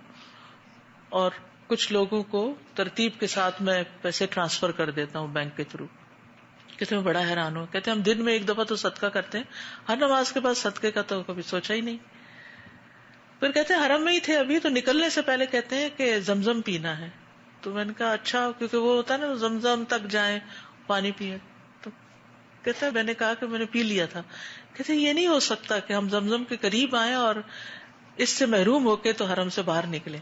اور کچھ لوگوں کو ترتیب کے ساتھ میں پیسے ٹرانسفر کر دیتا ہوں بینک کے تھرو. کہتے ہیں بڑا حیران ہوں. کہتے ہیں ہم دن میں ایک دفعہ تو صدقہ کرتے ہیں، ہر نماز کے بعد صدقے کا تو کبھی سوچا ہی نہیں. پھر کہتے ہیں حرم میں ہی تھے ابھی تو نکلنے سے پہلے کہتے ہیں کہ زمزم پینا ہے. تو میں نے کہا اچھا، کیونکہ وہ ہوتا ہے نا زمزم تک جائیں پانی پیئے. تو کہتے ہیں میں نے کہا کہ میں نے پی لیا تھا. کہتے ہیں یہ نہیں ہو سکتا کہ ہم زمزم کے قریب آئیں اور اس سے محروم ہو کے تو حرم سے باہر نکلیں.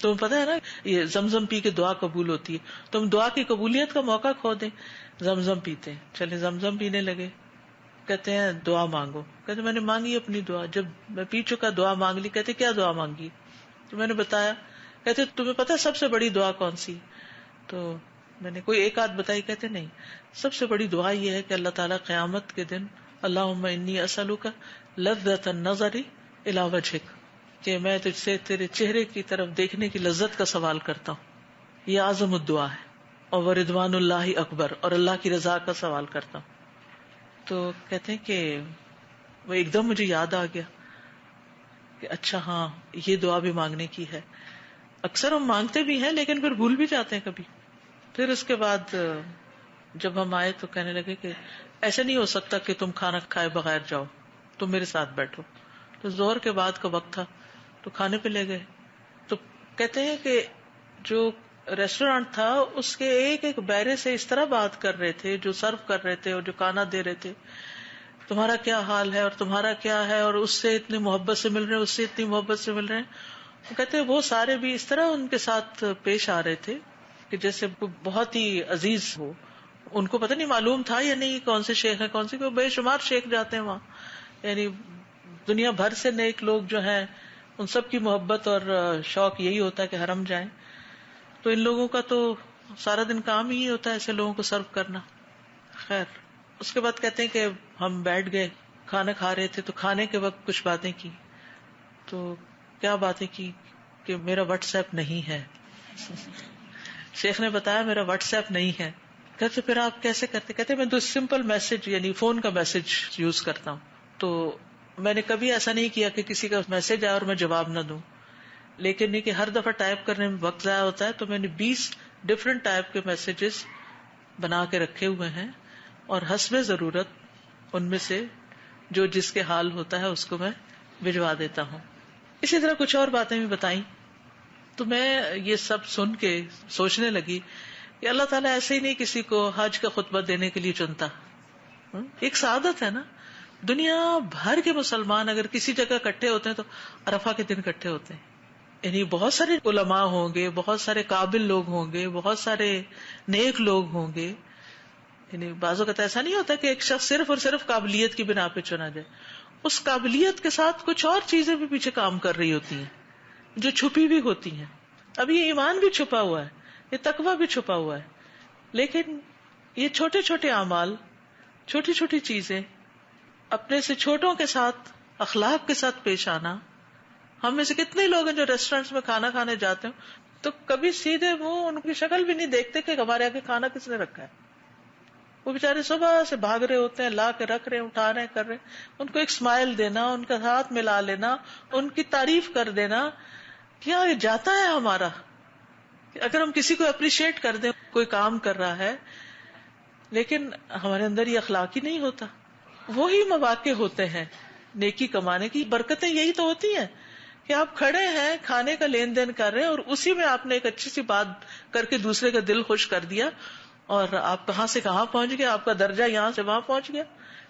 تو پتا ہے نا یہ زمزم پی کے دعا قبول ہوتی ہے، تو ہم دعا کی قبولیت کا موقع کھو دیں. زمزم پیتے ہیں، چلے زمزم پینے لگے. کہتے ہیں دعا مانگو. کہتے میں نے مانگی اپنی دعا، جب میں پی چکا دعا مانگ لی. کہتے کیا دعا مانگی؟ تو میں نے بتایا. کہتے تمہیں پتا سب سے بڑی دعا کون سی؟ تو میں نے کوئی ایک آدھ بتائی. کہتے نہیں، سب سے بڑی دعا یہ ہے کہ اللہ تعالیٰ قیامت کے دن اللہم انی اسألک لذۃ النظر الی وجہک، کہ میں تجھ سے تیرے چہرے کی طرف دیکھنے کی لذت کا سوال کرتا ہوں. یہ اعظم الدعا ہے. اور رضوان اللہ اکبر، اور اللہ کی رضا کا سوال کرتا ہوں. تو کہتے ہیں کہ وہ ایک دم مجھے یاد آ گیا کہ اچھا ہاں یہ دعا بھی مانگنے کی ہے. اکثر ہم مانگتے بھی ہیں لیکن پھر بھول بھی جاتے ہیں کبھی. پھر اس کے بعد جب ہم آئے تو کہنے لگے کہ ایسے نہیں ہو سکتا کہ تم کھانا کھائے بغیر جاؤ. تم میرے ساتھ بیٹھو. تو ظہر کے بعد کا وقت تھا تو کھانے پہ لے گئے. تو کہتے ہیں کہ جو ریسٹورینٹ تھا اس کے ایک ایک بیرے سے اس طرح بات کر رہے تھے, جو سرو کر رہے تھے اور جو کھانا دے رہے تھے, تمہارا کیا حال ہے اور تمہارا کیا ہے, اور اس سے اتنی محبت سے مل رہے ہیں, اس سے اتنی محبت سے مل رہے ہیں. وہ کہتے ہیں وہ سارے بھی اس طرح ان کے ساتھ پیش آ رہے تھے کہ جیسے بہت ہی عزیز ہو. ان کو پتہ نہیں معلوم تھا یا نہیں کون سے شیخ ہیں کون سے, بے شمار شیخ جاتے ہیں وہاں, یعنی دنیا بھر سے نیک لوگ جو ہیں ان سب کی محبت اور شوق یہی ہوتا ہے کہ حرم جائیں. تو ان لوگوں کا تو سارا دن کام ہی ہوتا ہے ایسے لوگوں کو سرو کرنا. خیر, اس کے بعد کہتے ہیں کہ ہم بیٹھ گئے, کھانا کھا رہے تھے, تو کھانے کے وقت کچھ باتیں کی. تو کیا باتیں کی کہ میرا واٹس ایپ نہیں ہے. شیخ نے بتایا میرا واٹس ایپ نہیں ہے. کہتے پھر آپ کیسے کرتے؟ کہتے میں تو سمپل میسج یعنی فون کا میسج یوز کرتا ہوں. تو میں نے کبھی ایسا نہیں کیا کہ کسی کا میسج آیا اور میں جواب نہ دوں, لیکن یہ کہ ہر دفعہ ٹائپ کرنے میں وقت ضائع ہوتا ہے, تو میں نے 20 ڈفرینٹ ٹائپ کے میسجز بنا کے رکھے ہوئے ہیں, اور حسب ضرورت ان میں سے جو جس کے حال ہوتا ہے اس کو میں بھجوا دیتا ہوں. اسی طرح کچھ اور باتیں بھی بتائیں. تو میں یہ سب سن کے سوچنے لگی کہ اللہ تعالیٰ ایسے ہی نہیں کسی کو حج کا خطبہ دینے کے لیے چنتا. ایک سعادت ہے نا, دنیا بھر کے مسلمان اگر کسی جگہ اکٹھے ہوتے ہیں تو عرفہ کے دن اکٹھے ہوتے ہیں. یعنی بہت سارے علماء ہوں گے, بہت سارے قابل لوگ ہوں گے, بہت سارے نیک لوگ ہوں گے. یعنی بعض اوقات ایسا نہیں ہوتا کہ ایک شخص صرف اور صرف قابلیت کی بنا پہ چنا جائے, اس قابلیت کے ساتھ کچھ اور چیزیں بھی پیچھے کام کر رہی ہوتی ہیں جو چھپی بھی ہوتی ہیں. اب یہ ایمان بھی چھپا ہوا ہے, یہ تقوی بھی چھپا ہوا ہے, لیکن یہ چھوٹے چھوٹے اعمال, چھوٹی چھوٹی چیزیں, اپنے سے چھوٹوں کے ساتھ اخلاق کے ساتھ پیش آنا. ہم میں سے کتنے لوگ ہیں جو ریسٹورینٹس میں کھانا کھانے جاتے ہیں تو کبھی سیدھے وہ ان کی شکل بھی نہیں دیکھتے کہ ہمارے آگے کھانا کس نے رکھا ہے. وہ بےچارے صبح سے بھاگ رہے ہوتے ہیں, لا کے رکھ رہے ہیں, اٹھا رہے ہیں, کر رہے ہیں. ان کو ایک اسمائل دینا, ان کا ہاتھ ملا لینا, ان کی تعریف کر دینا, کیا یہ جاتا ہے ہمارا؟ اگر ہم کسی کو اپریشیٹ کر دیں, کوئی کام کر رہا ہے لیکن ہمارے اندر یہ اخلاق ہی نہیں ہوتا, وہی مواقع ہوتے ہیں نیکی کمانے کی. برکتیں یہی تو ہوتی ہیں کہ آپ کھڑے ہیں, کھانے کا لین دین کر رہے ہیں, اور اسی میں آپ نے ایک اچھی سی بات کر کے دوسرے کا دل خوش کر دیا, اور آپ کہاں سے کہاں پہنچ گئے, آپ کا درجہ یہاں سے وہاں پہنچ گیا.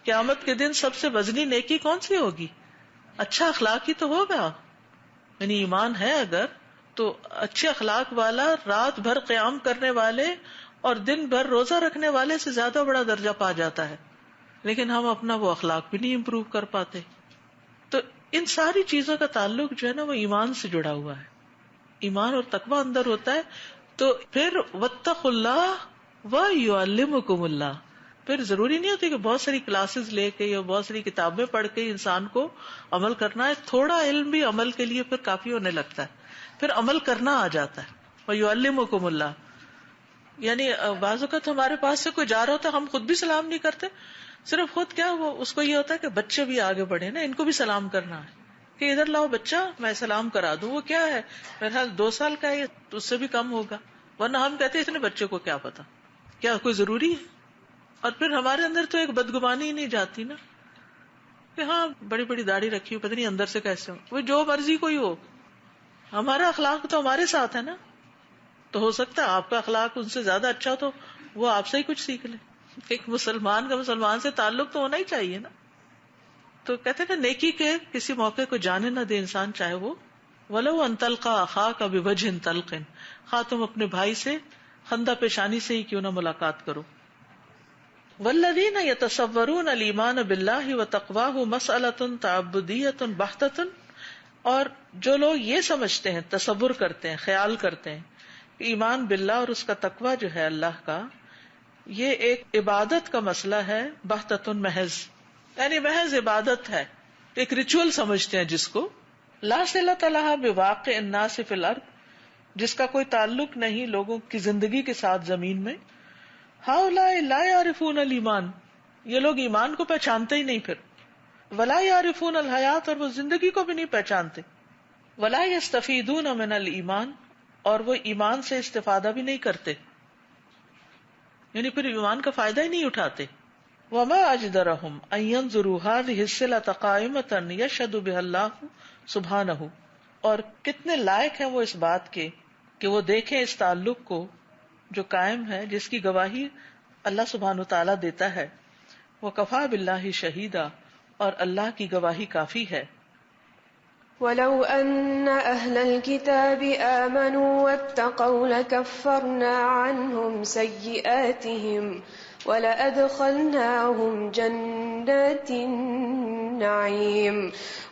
قیامت کے دن سب سے وزنی نیکی کون سی ہوگی؟ اچھا اخلاق ہی تو ہوگا. یعنی ایمان ہے اگر تو اچھے اخلاق والا رات بھر قیام کرنے والے اور دن بھر روزہ رکھنے والے سے زیادہ بڑا درجہ پا جاتا ہے. لیکن ہم اپنا وہ اخلاق بھی نہیں امپروو کر پاتے. تو ان ساری چیزوں کا تعلق جو ہے نا وہ ایمان سے جڑا ہوا ہے. ایمان اور تقوی اندر ہوتا ہے تو پھر واتقوا اللہ ویعلمکم اللہ. پھر ضروری نہیں ہوتی کہ بہت ساری کلاسز لے کے یا بہت ساری کتابیں پڑھ کے انسان کو عمل کرنا ہے. تھوڑا علم بھی عمل کے لیے پھر کافی ہونے لگتا ہے, پھر عمل کرنا آ جاتا ہے. ویعلمکم اللہ, یعنی بعض اوقات ہمارے پاس سے کوئی جا رہا ہوتا ہے, ہم خود بھی سلام نہیں کرتے, صرف خود کیا وہ اس کو یہ ہوتا ہے کہ بچے بھی آگے بڑھے نا, ان کو بھی سلام کرنا ہے کہ ادھر لاؤ بچہ میں سلام کرا دوں. وہ کیا ہے, میرے خیال 2 سال کا ہے, اس سے بھی کم ہوگا, ورنہ ہم کہتے ہیں اتنے بچے کو کیا پتا, کیا کوئی ضروری ہے. اور پھر ہمارے اندر تو ایک بدگمانی ہی نہیں جاتی نا کہ ہاں بڑی بڑی داڑھی رکھی ہو, پتہ نہیں اندر سے کیسے ہو, وہ جو مرضی کوئی ہو, ہمارا اخلاق تو ہمارے ساتھ ہے نا. تو ہو سکتا ہے آپ کا اخلاق ان سے زیادہ اچھا ہو تو وہ آپ سے ہی کچھ سیکھ لے. ایک مسلمان کا مسلمان سے تعلق تو ہونا ہی چاہیے نا. تو کہتے ہیں نا نیکی کے کسی موقع کو جانے نہ دے انسان, چاہے وہ ولو ان تلقى اخاك بوجه طلق, خواہ تم اپنے بھائی سے خندہ پیشانی سے ہی کیوں نہ ملاقات کرو. والذین یتصورون الایمان باللہ وتقواہ مسئلۃ تعبدیۃ بحتۃ, اور جو لوگ یہ سمجھتے ہیں, تصور کرتے ہیں, خیال کرتے ہیں کہ ایمان باللہ اور اس کا تقوی جو ہے اللہ کا, یہ ایک عبادت کا مسئلہ ہے, بحتۃ محض, یعنی محض عبادت ہے, ایک ریچول سمجھتے ہیں جس کو, لا صلۃ لها بواقع الناس فی الارض, جس کا کوئی تعلق نہیں لوگوں کی زندگی کے ساتھ زمین میں. ہؤلاء لا یعرفون الایمان, یہ لوگ ایمان کو پہچانتے ہی نہیں, پھر ولا یعرفون الحیات, اور وہ زندگی کو بھی نہیں پہچانتے. ولا یستفیدون من الایمان, اور وہ ایمان سے استفادہ بھی نہیں کرتے, یعنی پھر ایمان کا فائدہ ہی نہیں اٹھاتے. وما اجدرهم ان ينظروا هذه الصلة قائمة يشهد بها الله سبحانه، اور کتنے لائق ہیں وہ اس بات کے کہ وہ دیکھیں اس تعلق کو جو قائم ہے، جس کی گواہی اللہ سبحانہ تعالیٰ دیتا ہے. وکفی باللہ شہیدا، اور اللہ کی گواہی کافی ہے. ولو أن أهل الكتاب آمنوا واتقوا لكفرنا عنهم سيئاتهم ولأدخلناهم جنات النعيم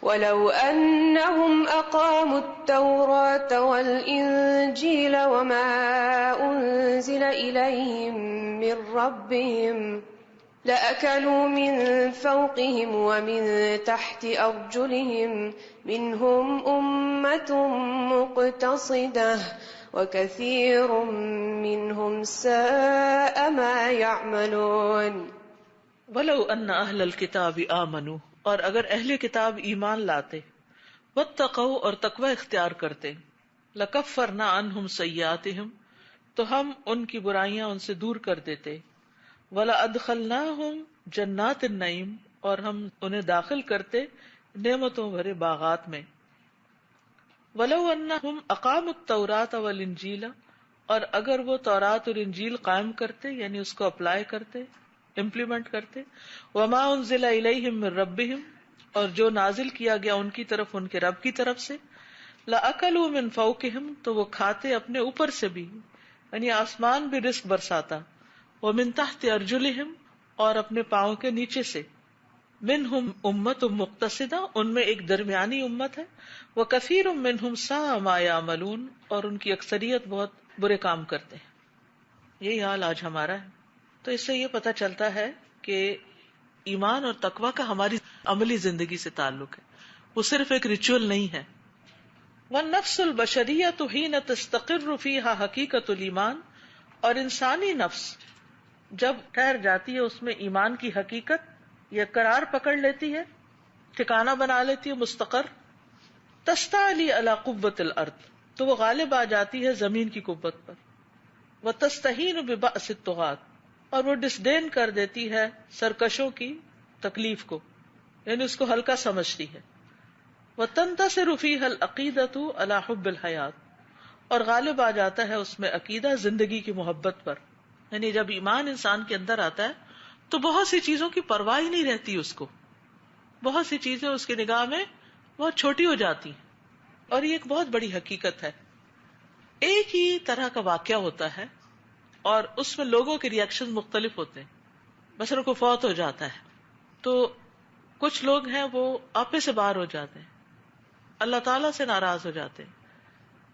ولو أنهم أقاموا التوراة والإنجيل وما أنزل إليهم من ربهم لأكلوا من فوقهم ومن تحت أرجلهم منهم أمة مقتصدة وكثير منهم ساء ما يعملون. ولو ان اہل الکتاب آمنوا، اور اگر اہل کتاب ایمان لاتے، واتقوا، اور تقوی اختیار کرتے، لکفرنا عنہم سیئاتہم، تو ہم ان کی برائیاں ان سے دور کر دیتے، وَلَأَدْخَلْنَاهُمْ جَنَّاتِ النَّعِيمِ، اور ہم انہیں داخل کرتے نعمتوں بھرے باغات میں. وَلَوْ أَنَّهُمْ أَقَامُوا التَّوْرَاةَ وَالْإِنْجِيلَ، اور اگر وہ تورات اور انجیل قائم کرتے، یعنی اس کو اپلائی کرتے، امپلیمنٹ کرتے، وَمَا أُنزِلَ إِلَيْهِمْ مِنْ رَبِّهِمْ، اور جو نازل کیا گیا ان کی طرف ان کے رب کی طرف سے، لَأَكَلُوا مِنْ فَوْقِهِمْ، تو وہ کھاتے اپنے اوپر سے بھی، یعنی آسمان بھی رزق برساتا، وَمِن تحت ارجلہم، اور اپنے پاؤں کے نیچے سے، منہم امت مقتصدہ، ان میں ایک درمیانی امت ہے، وکثیر منہم ساء ما یعملون، اور ان کی اکثریت بہت برے کام کرتے ہیں. یہی حال آج ہمارا ہے. تو اس سے یہ پتہ چلتا ہے کہ ایمان اور تقوی کا ہماری عملی زندگی سے تعلق ہے، وہ صرف ایک ریچول نہیں ہے. والنفس البشریۃ حین تستقر فیہا حقیقت الایمان، اور انسانی نفس جب ٹھہر جاتی ہے اس میں ایمان کی حقیقت یا قرار پکڑ لیتی ہے، ٹھکانہ بنا لیتی ہے، مستقر، تستعلی علی قوت الارض، تو وہ غالب آ جاتی ہے زمین کی قوت پر، وتستہین ببأس الطغاة، اور وہ ڈسڈین کر دیتی ہے سرکشوں کی تکلیف کو، یعنی اس کو ہلکا سمجھتی ہے. وتنتصر فیہا العقیدۃ علی حب الحیات، اور غالب آ جاتا ہے اس میں عقیدہ زندگی کی محبت پر. یعنی جب ایمان انسان کے اندر آتا ہے تو بہت سی چیزوں کی پرواہ ہی نہیں رہتی اس کو، بہت سی چیزیں اس کی نگاہ میں بہت چھوٹی ہو جاتی ہیں. اور یہ ایک بہت بڑی حقیقت ہے. ایک ہی طرح کا واقعہ ہوتا ہے اور اس میں لوگوں کے ریئیکشن مختلف ہوتے ہیں. مثلا کوئی فوت ہو جاتا ہے تو کچھ لوگ ہیں وہ آپے سے باہر ہو جاتے ہیں، اللہ تعالیٰ سے ناراض ہو جاتے ہیں،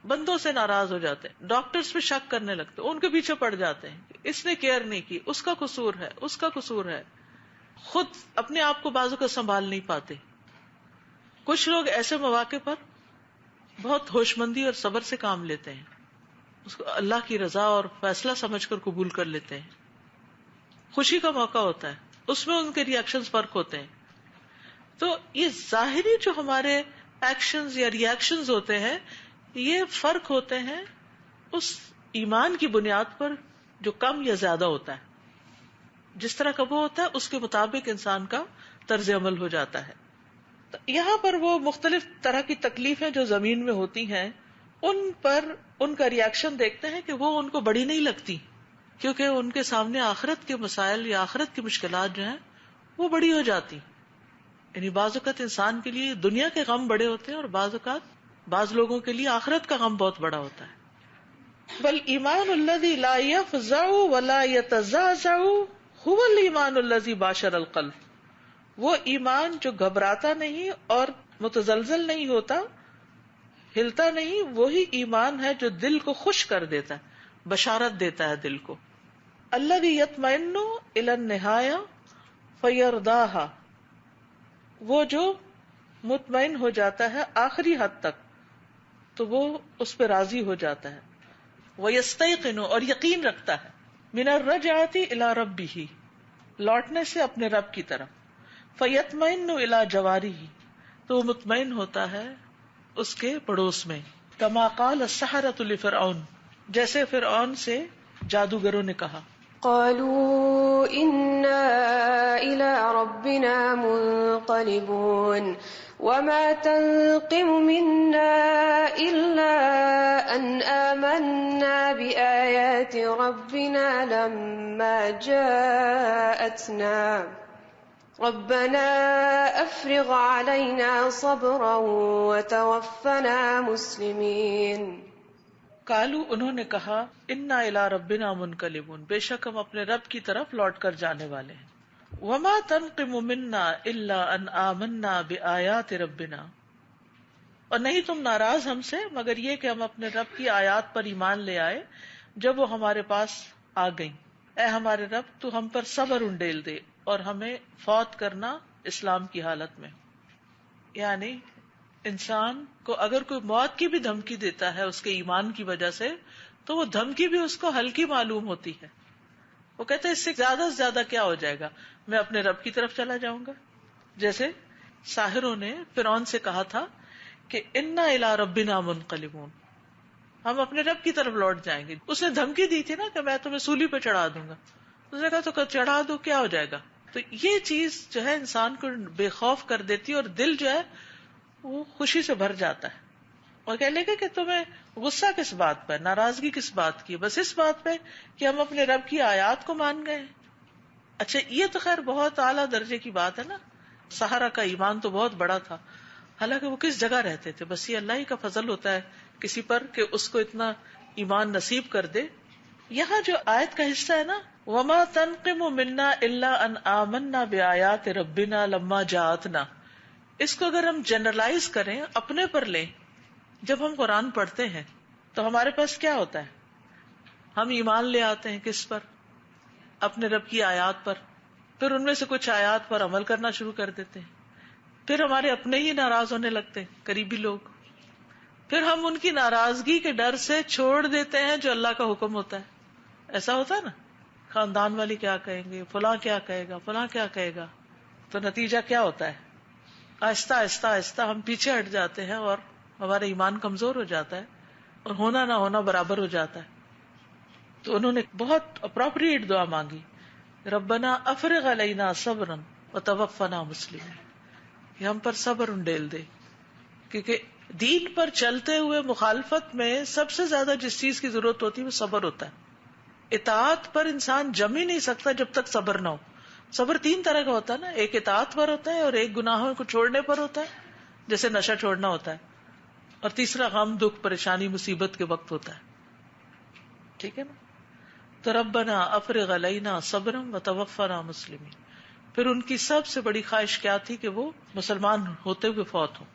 بندوں سے ناراض ہو جاتے ہیں، ڈاکٹرز پہ شک کرنے لگتے ہیں، ان کے پیچھے پڑ جاتے ہیں، اس نے کیئر نہیں کی، اس کا قصور ہے، اس کا قصور ہے، خود اپنے آپ کو بازو کا سنبھال نہیں پاتے. کچھ لوگ ایسے مواقع پر بہت ہوش مندی اور صبر سے کام لیتے ہیں، اس کو اللہ کی رضا اور فیصلہ سمجھ کر قبول کر لیتے ہیں. خوشی کا موقع ہوتا ہے، اس میں ان کے ریئیکشنز فرق ہوتے ہیں. تو یہ ظاہری جو ہمارے ایکشنز یا ریئیکشنز ہوتے ہیں، یہ فرق ہوتے ہیں اس ایمان کی بنیاد پر جو کم یا زیادہ ہوتا ہے. جس طرح کا وہ ہوتا ہے اس کے مطابق انسان کا طرز عمل ہو جاتا ہے. تو یہاں پر وہ مختلف طرح کی تکلیفیں جو زمین میں ہوتی ہیں ان پر ان کا ریئیکشن دیکھتے ہیں کہ وہ ان کو بڑی نہیں لگتی، کیونکہ ان کے سامنے آخرت کے مسائل یا آخرت کی مشکلات جو ہیں وہ بڑی ہو جاتی. یعنی بعض اوقات انسان کے لیے دنیا کے غم بڑے ہوتے ہیں اور بعض اوقات بعض لوگوں کے لیے آخرت کا غم بہت بڑا ہوتا ہے. بل ایمان الذی لا یفزع ولا یتزعزع هو الایمان الذی باشر القلب، وہ ایمان جو گھبراتا نہیں اور متزلزل نہیں ہوتا، ہلتا نہیں، وہی ایمان ہے جو دل کو خوش کر دیتا ہے، بشارت دیتا ہے دل کو. الذی یطمئن الی النہایہ فیرضاها، وہ جو مطمئن ہو جاتا ہے آخری حد تک تو وہ اس پہ راضی ہو جاتا ہے. وَيَسْتَيْقِنُ، اور یقین رکھتا ہے، مِنَ الرَّجْعَةِ إِلَىٰ رَبِّهِ، لوٹنے سے اپنے رب کی طرف. فَيَطْمَئِنُّ إِلَىٰ جَوَارِهِ، تو وہ مطمئن ہوتا ہے اس کے پڑوس میں. كَمَا قَالَ السَّحَرَةُ لِفِرْعَوْنَ، جیسے فرعون سے جادوگروں نے کہا. قالوا إنا إلى ربنا منقلبون وما تنقم منا إلا أن آمنا بآيات ربنا لما جاءتنا ربنا أفرغ علينا صبرا وتوفنا مسلمين. قالو انہوں نے کہا انا الی ربنا منقلبون، بے شک ہم اپنے رب کی طرف لوٹ کر جانے والے ہیں. وما تنقم منا الا ان آمنا بآیات ربنا، اور نہیں تم ناراض ہم سے مگر یہ کہ ہم اپنے رب کی آیات پر ایمان لے آئے جب وہ ہمارے پاس آ گئیں. اے ہمارے رب تو ہم پر صبر انڈیل دے اور ہمیں فوت کرنا اسلام کی حالت میں. یعنی انسان کو اگر کوئی موت کی بھی دھمکی دیتا ہے اس کے ایمان کی وجہ سے تو وہ دھمکی بھی اس کو ہلکی معلوم ہوتی ہے. وہ کہتے ہیں اس سے زیادہ کیا ہو جائے گا، میں اپنے رب کی طرف چلا جاؤں گا. جیسے ساحروں نے فرعون سے کہا تھا کہ انا الی ربنا منقلبون، ہم اپنے رب کی طرف لوٹ جائیں گے. اس نے دھمکی دی تھی نا کہ میں تمہیں سولی پہ چڑھا دوں گا. اس نے کہا تو چڑھا دو، کیا ہو جائے گا. تو یہ چیز جو ہے انسان کو بے خوف کر دیتی ہے اور دل جو ہے وہ خوشی سے بھر جاتا ہے. اور کہہ لے گا کہ تمہیں غصہ کس بات پہ، ناراضگی کس بات کی، بس اس بات پہ کہ ہم اپنے رب کی آیات کو مان گئے. اچھا یہ تو خیر بہت اعلیٰ درجے کی بات ہے نا. سحرہ کا ایمان تو بہت بڑا تھا، حالانکہ وہ کس جگہ رہتے تھے. بس یہ اللہ ہی کا فضل ہوتا ہے کسی پر کہ اس کو اتنا ایمان نصیب کر دے. یہاں جو آیت کا حصہ ہے نا، وما تنقم منا الا ان آمنا بآیات ربنا لما جاءتنا، اس کو اگر ہم جنرلائز کریں، اپنے پر لیں، جب ہم قرآن پڑھتے ہیں تو ہمارے پاس کیا ہوتا ہے؟ ہم ایمان لے آتے ہیں کس پر؟ اپنے رب کی آیات پر. پھر ان میں سے کچھ آیات پر عمل کرنا شروع کر دیتے ہیں. پھر ہمارے اپنے ہی ناراض ہونے لگتے ہیں، قریبی لوگ. پھر ہم ان کی ناراضگی کے ڈر سے چھوڑ دیتے ہیں جو اللہ کا حکم ہوتا ہے. ایسا ہوتا ہے نا، خاندان والے کیا کہیں گے، فلاں کیا کہے گا، فلاں کیا کہے گا. تو نتیجہ کیا ہوتا ہے؟ آہستہ آہستہ آہستہ ہم پیچھے ہٹ جاتے ہیں اور ہمارا ایمان کمزور ہو جاتا ہے اور ہونا نہ ہونا برابر ہو جاتا ہے. تو انہوں نے بہت اپروپریٹ دعا مانگی، ربنا افرغ علینا صبرا وتوفنا مسلمین، کہ ہم پر صبر انڈیل دے. کیونکہ دین پر چلتے ہوئے مخالفت میں سب سے زیادہ جس چیز کی ضرورت ہوتی ہے وہ صبر ہوتا ہے. اطاعت پر انسان جم ہی نہیں سکتا جب تک صبر نہ ہو. صبر 3 طرح کا ہوتا ہے نا، ایک اطاعت پر ہوتا ہے اور ایک گناہوں کو چھوڑنے پر ہوتا ہے جیسے نشہ چھوڑنا ہوتا ہے، اور تیسرا غم دکھ پریشانی مصیبت کے وقت ہوتا ہے. ٹھیک ہے نا. تو ربنا افرغ علینا صبرا وتوفنا مسلمین. پھر ان کی سب سے بڑی خواہش کیا تھی کہ وہ مسلمان ہوتے ہوئے فوت ہو،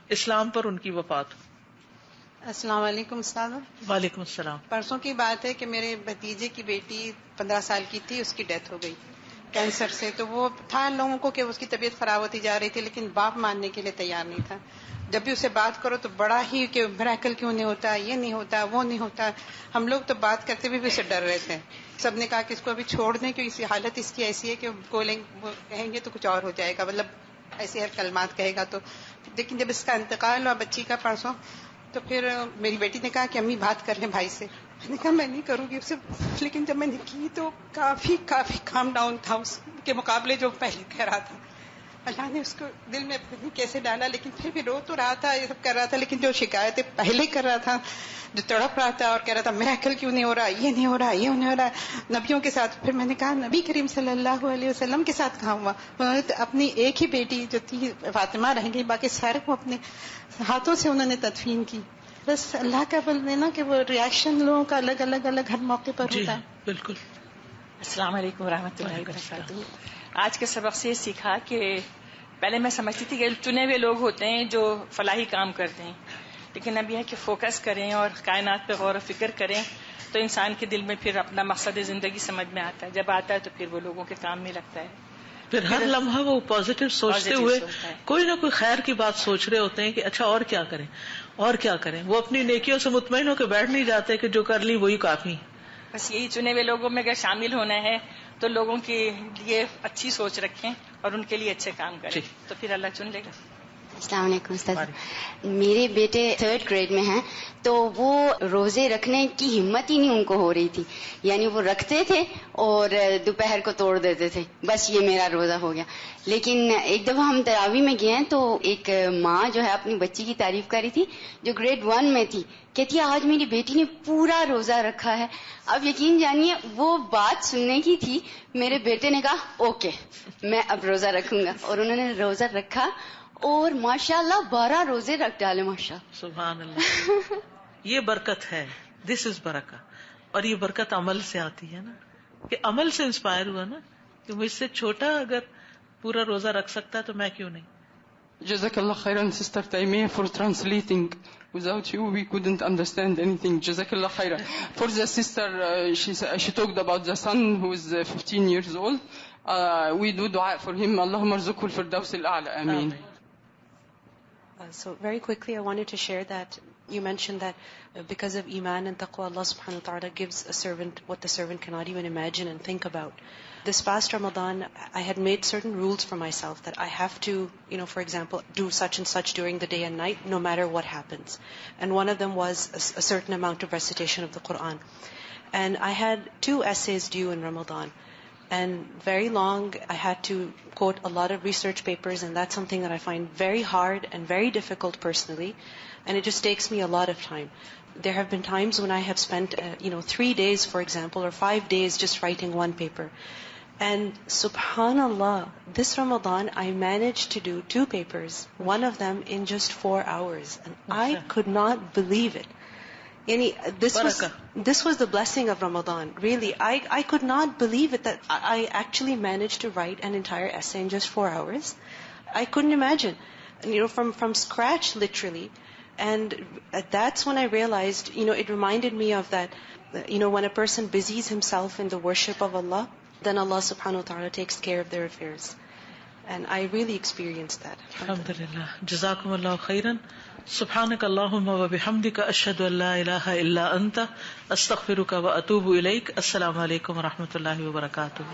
اسلام پر ان کی وفات ہو. السلام علیکم استاد. وعلیکم السلام. پرسوں کی بات ہے کہ میرے بھتیجے کی بیٹی 15 سال کی تھی، اس کی ڈیتھ ہو گئی کینسر سے. تو وہ تھا لوگوں کو کہ اس کی طبیعت خراب ہوتی جا رہی تھی، لیکن باپ ماننے کے لیے تیار نہیں تھا. جب بھی اسے بات کرو تو بڑا ہی کہ میراکل کیوں نہیں ہوتا، یہ نہیں ہوتا، وہ نہیں ہوتا. ہم لوگ تو بات کرتے ہوئے بھی اسے ڈر رہے تھے. سب نے کہا کہ اس کو ابھی چھوڑ دیں کہ اس کی حالت اس کی ایسی ہے کہ کہیں گے تو کچھ اور ہو جائے گا، مطلب ایسے ہر کلمات کہے گا. تو لیکن جب اس کا انتقال ہوا بچی کا پرسوں، تو پھر میری بیٹی نے کہا کہ امی بات کر لیں بھائی سے. میں نے کہا میں نہیں کروں گی اس سے. لیکن جب میں نے کی تو کافی کام ڈاؤن تھا اس کے مقابلے جو پہلے کہہ رہا تھا. اللہ نے اس کو دل میں کیسے ڈالا، لیکن پھر بھی رو تو رہا تھا، یہ سب کر رہا تھا. لیکن جو شکایتیں پہلے کر رہا تھا، جو تڑپ رہا تھا اور کہہ رہا تھا میراکل کیوں نہیں ہو رہا، یہ نہیں ہو رہا، یہ نہیں ہو رہا نبیوں کے ساتھ. پھر میں نے کہا نبی کریم صلی اللہ علیہ وسلم کے ساتھ کہاں ہوا. انہوں نے اپنی ایک ہی بیٹی جو تھی فاطمہ رہ گئی، باقی سارے کو اپنے ہاتھوں سے انہوں نے تدفین کی. بس اللہ کا بل دینا کہ وہ ریاکشن لوگوں کا الگ الگ ہر موقع پر ہوتا ہے. بالکل. السلام علیکم ورحمۃ اللہ وبرکاتہ. آج کے سبق سے یہ سیکھا کہ پہلے میں سمجھتی تھی کہ چنے ہوئے لوگ ہوتے ہیں جو فلاحی کام کرتے ہیں، لیکن اب یہ ہے کہ فوکس کریں اور کائنات پہ غور و فکر کریں تو انسان کے دل میں پھر اپنا مقصد زندگی سمجھ میں آتا ہے. جب آتا ہے تو پھر وہ لوگوں کے کام میں لگتا ہے. پھر ہر لمحہ وہ پازیٹیو سوچتے ہوئے کوئی نہ کوئی خیر کی بات سوچ رہے ہوتے ہیں کہ اچھا اور کیا کریں اور کیا کریں. وہ اپنی نیکیوں سے مطمئن ہو کے بیٹھ نہیں جاتے کہ جو کر لی وہی کافی. بس یہی چنے ہوئے لوگوں میں اگر شامل ہونا ہے تو لوگوں کے لیے اچھی سوچ رکھیں اور ان کے لیے اچھے کام کریں تو پھر اللہ چن لے گا. السلام علیکم استاذ. میرے بیٹے 3rd گریڈ میں ہیں تو وہ روزے رکھنے کی ہمت ہی نہیں ان کو ہو رہی تھی. یعنی وہ رکھتے تھے اور دوپہر کو توڑ دیتے تھے, بس یہ میرا روزہ ہو گیا. لیکن ایک دفعہ ہم تراویح میں گئے ہیں تو ایک ماں جو ہے اپنی بچی کی تعریف کر رہی تھی جو گریڈ 1 میں تھی. کہتی ہے آج میری بیٹی نے پورا روزہ رکھا ہے. اب یقین جانیے وہ بات سننے کی تھی. میرے بیٹے نے کہا اوکے میں اب روزہ رکھوں گا, اور انہوں نے روزہ رکھا اور ماشاءاللہ 12 روزے رکھ ڈالے. سبحان اللہ. یہ برکت ہے, دس از برکہ. اور یہ برکت عمل سے آتی ہے نا, کہ عمل سے انسپائر ہوا نا, کہ مجھ سے چھوٹا اگر پورا روزہ رکھ سکتا ہے تو میں کیوں نہیں. Jazakallah khairan, Sister Taimiyah, for translating. Without you, we couldn't understand anything. Jazakallah khairan. For the sister, she talked about the son who is 15 years old. We do dua for him. Allahumma arzuqhu al-firdaus al-a'la. Ameen. So very quickly, I wanted to share that you mentioned that because of Iman and Taqwa, Allah subhanahu wa ta'ala gives a servant what the servant cannot even imagine and think about. This past Ramadan, I had made certain rules for myself that I have to, for example, do such and such during the day and night, no matter what happens. And one of them was a certain amount of recitation of the Quran. And I had 2 essays due in Ramadan. And very long, I had to quote a lot of research papers, and that's something that I find very hard and very difficult personally, and it just takes me a lot of time. There have been times when I have spent 3 days, for example, or 5 days just writing one paper. And subhanallah, this Ramadan I managed to do 2 papers, one of them in just 4 hours, and I could not believe it. This was the blessing of Ramadan. Really, I could not believe it that I actually managed to write an entire essay in just 4 hours. I couldn't imagine, from scratch, literally. And that's when I realized, it reminded me of that, when a person busies himself in the worship of Allah, then Allah subhanahu wa ta'ala takes care of their affairs. And I really experienced that. Alhamdulillah. Jazakum Allah khairan. سبحانك اللهم وبحمدك أشهد أن لا إله إلا أنت أستغفرك وأتوب إليك. السلام عليكم ورحمة الله وبركاته.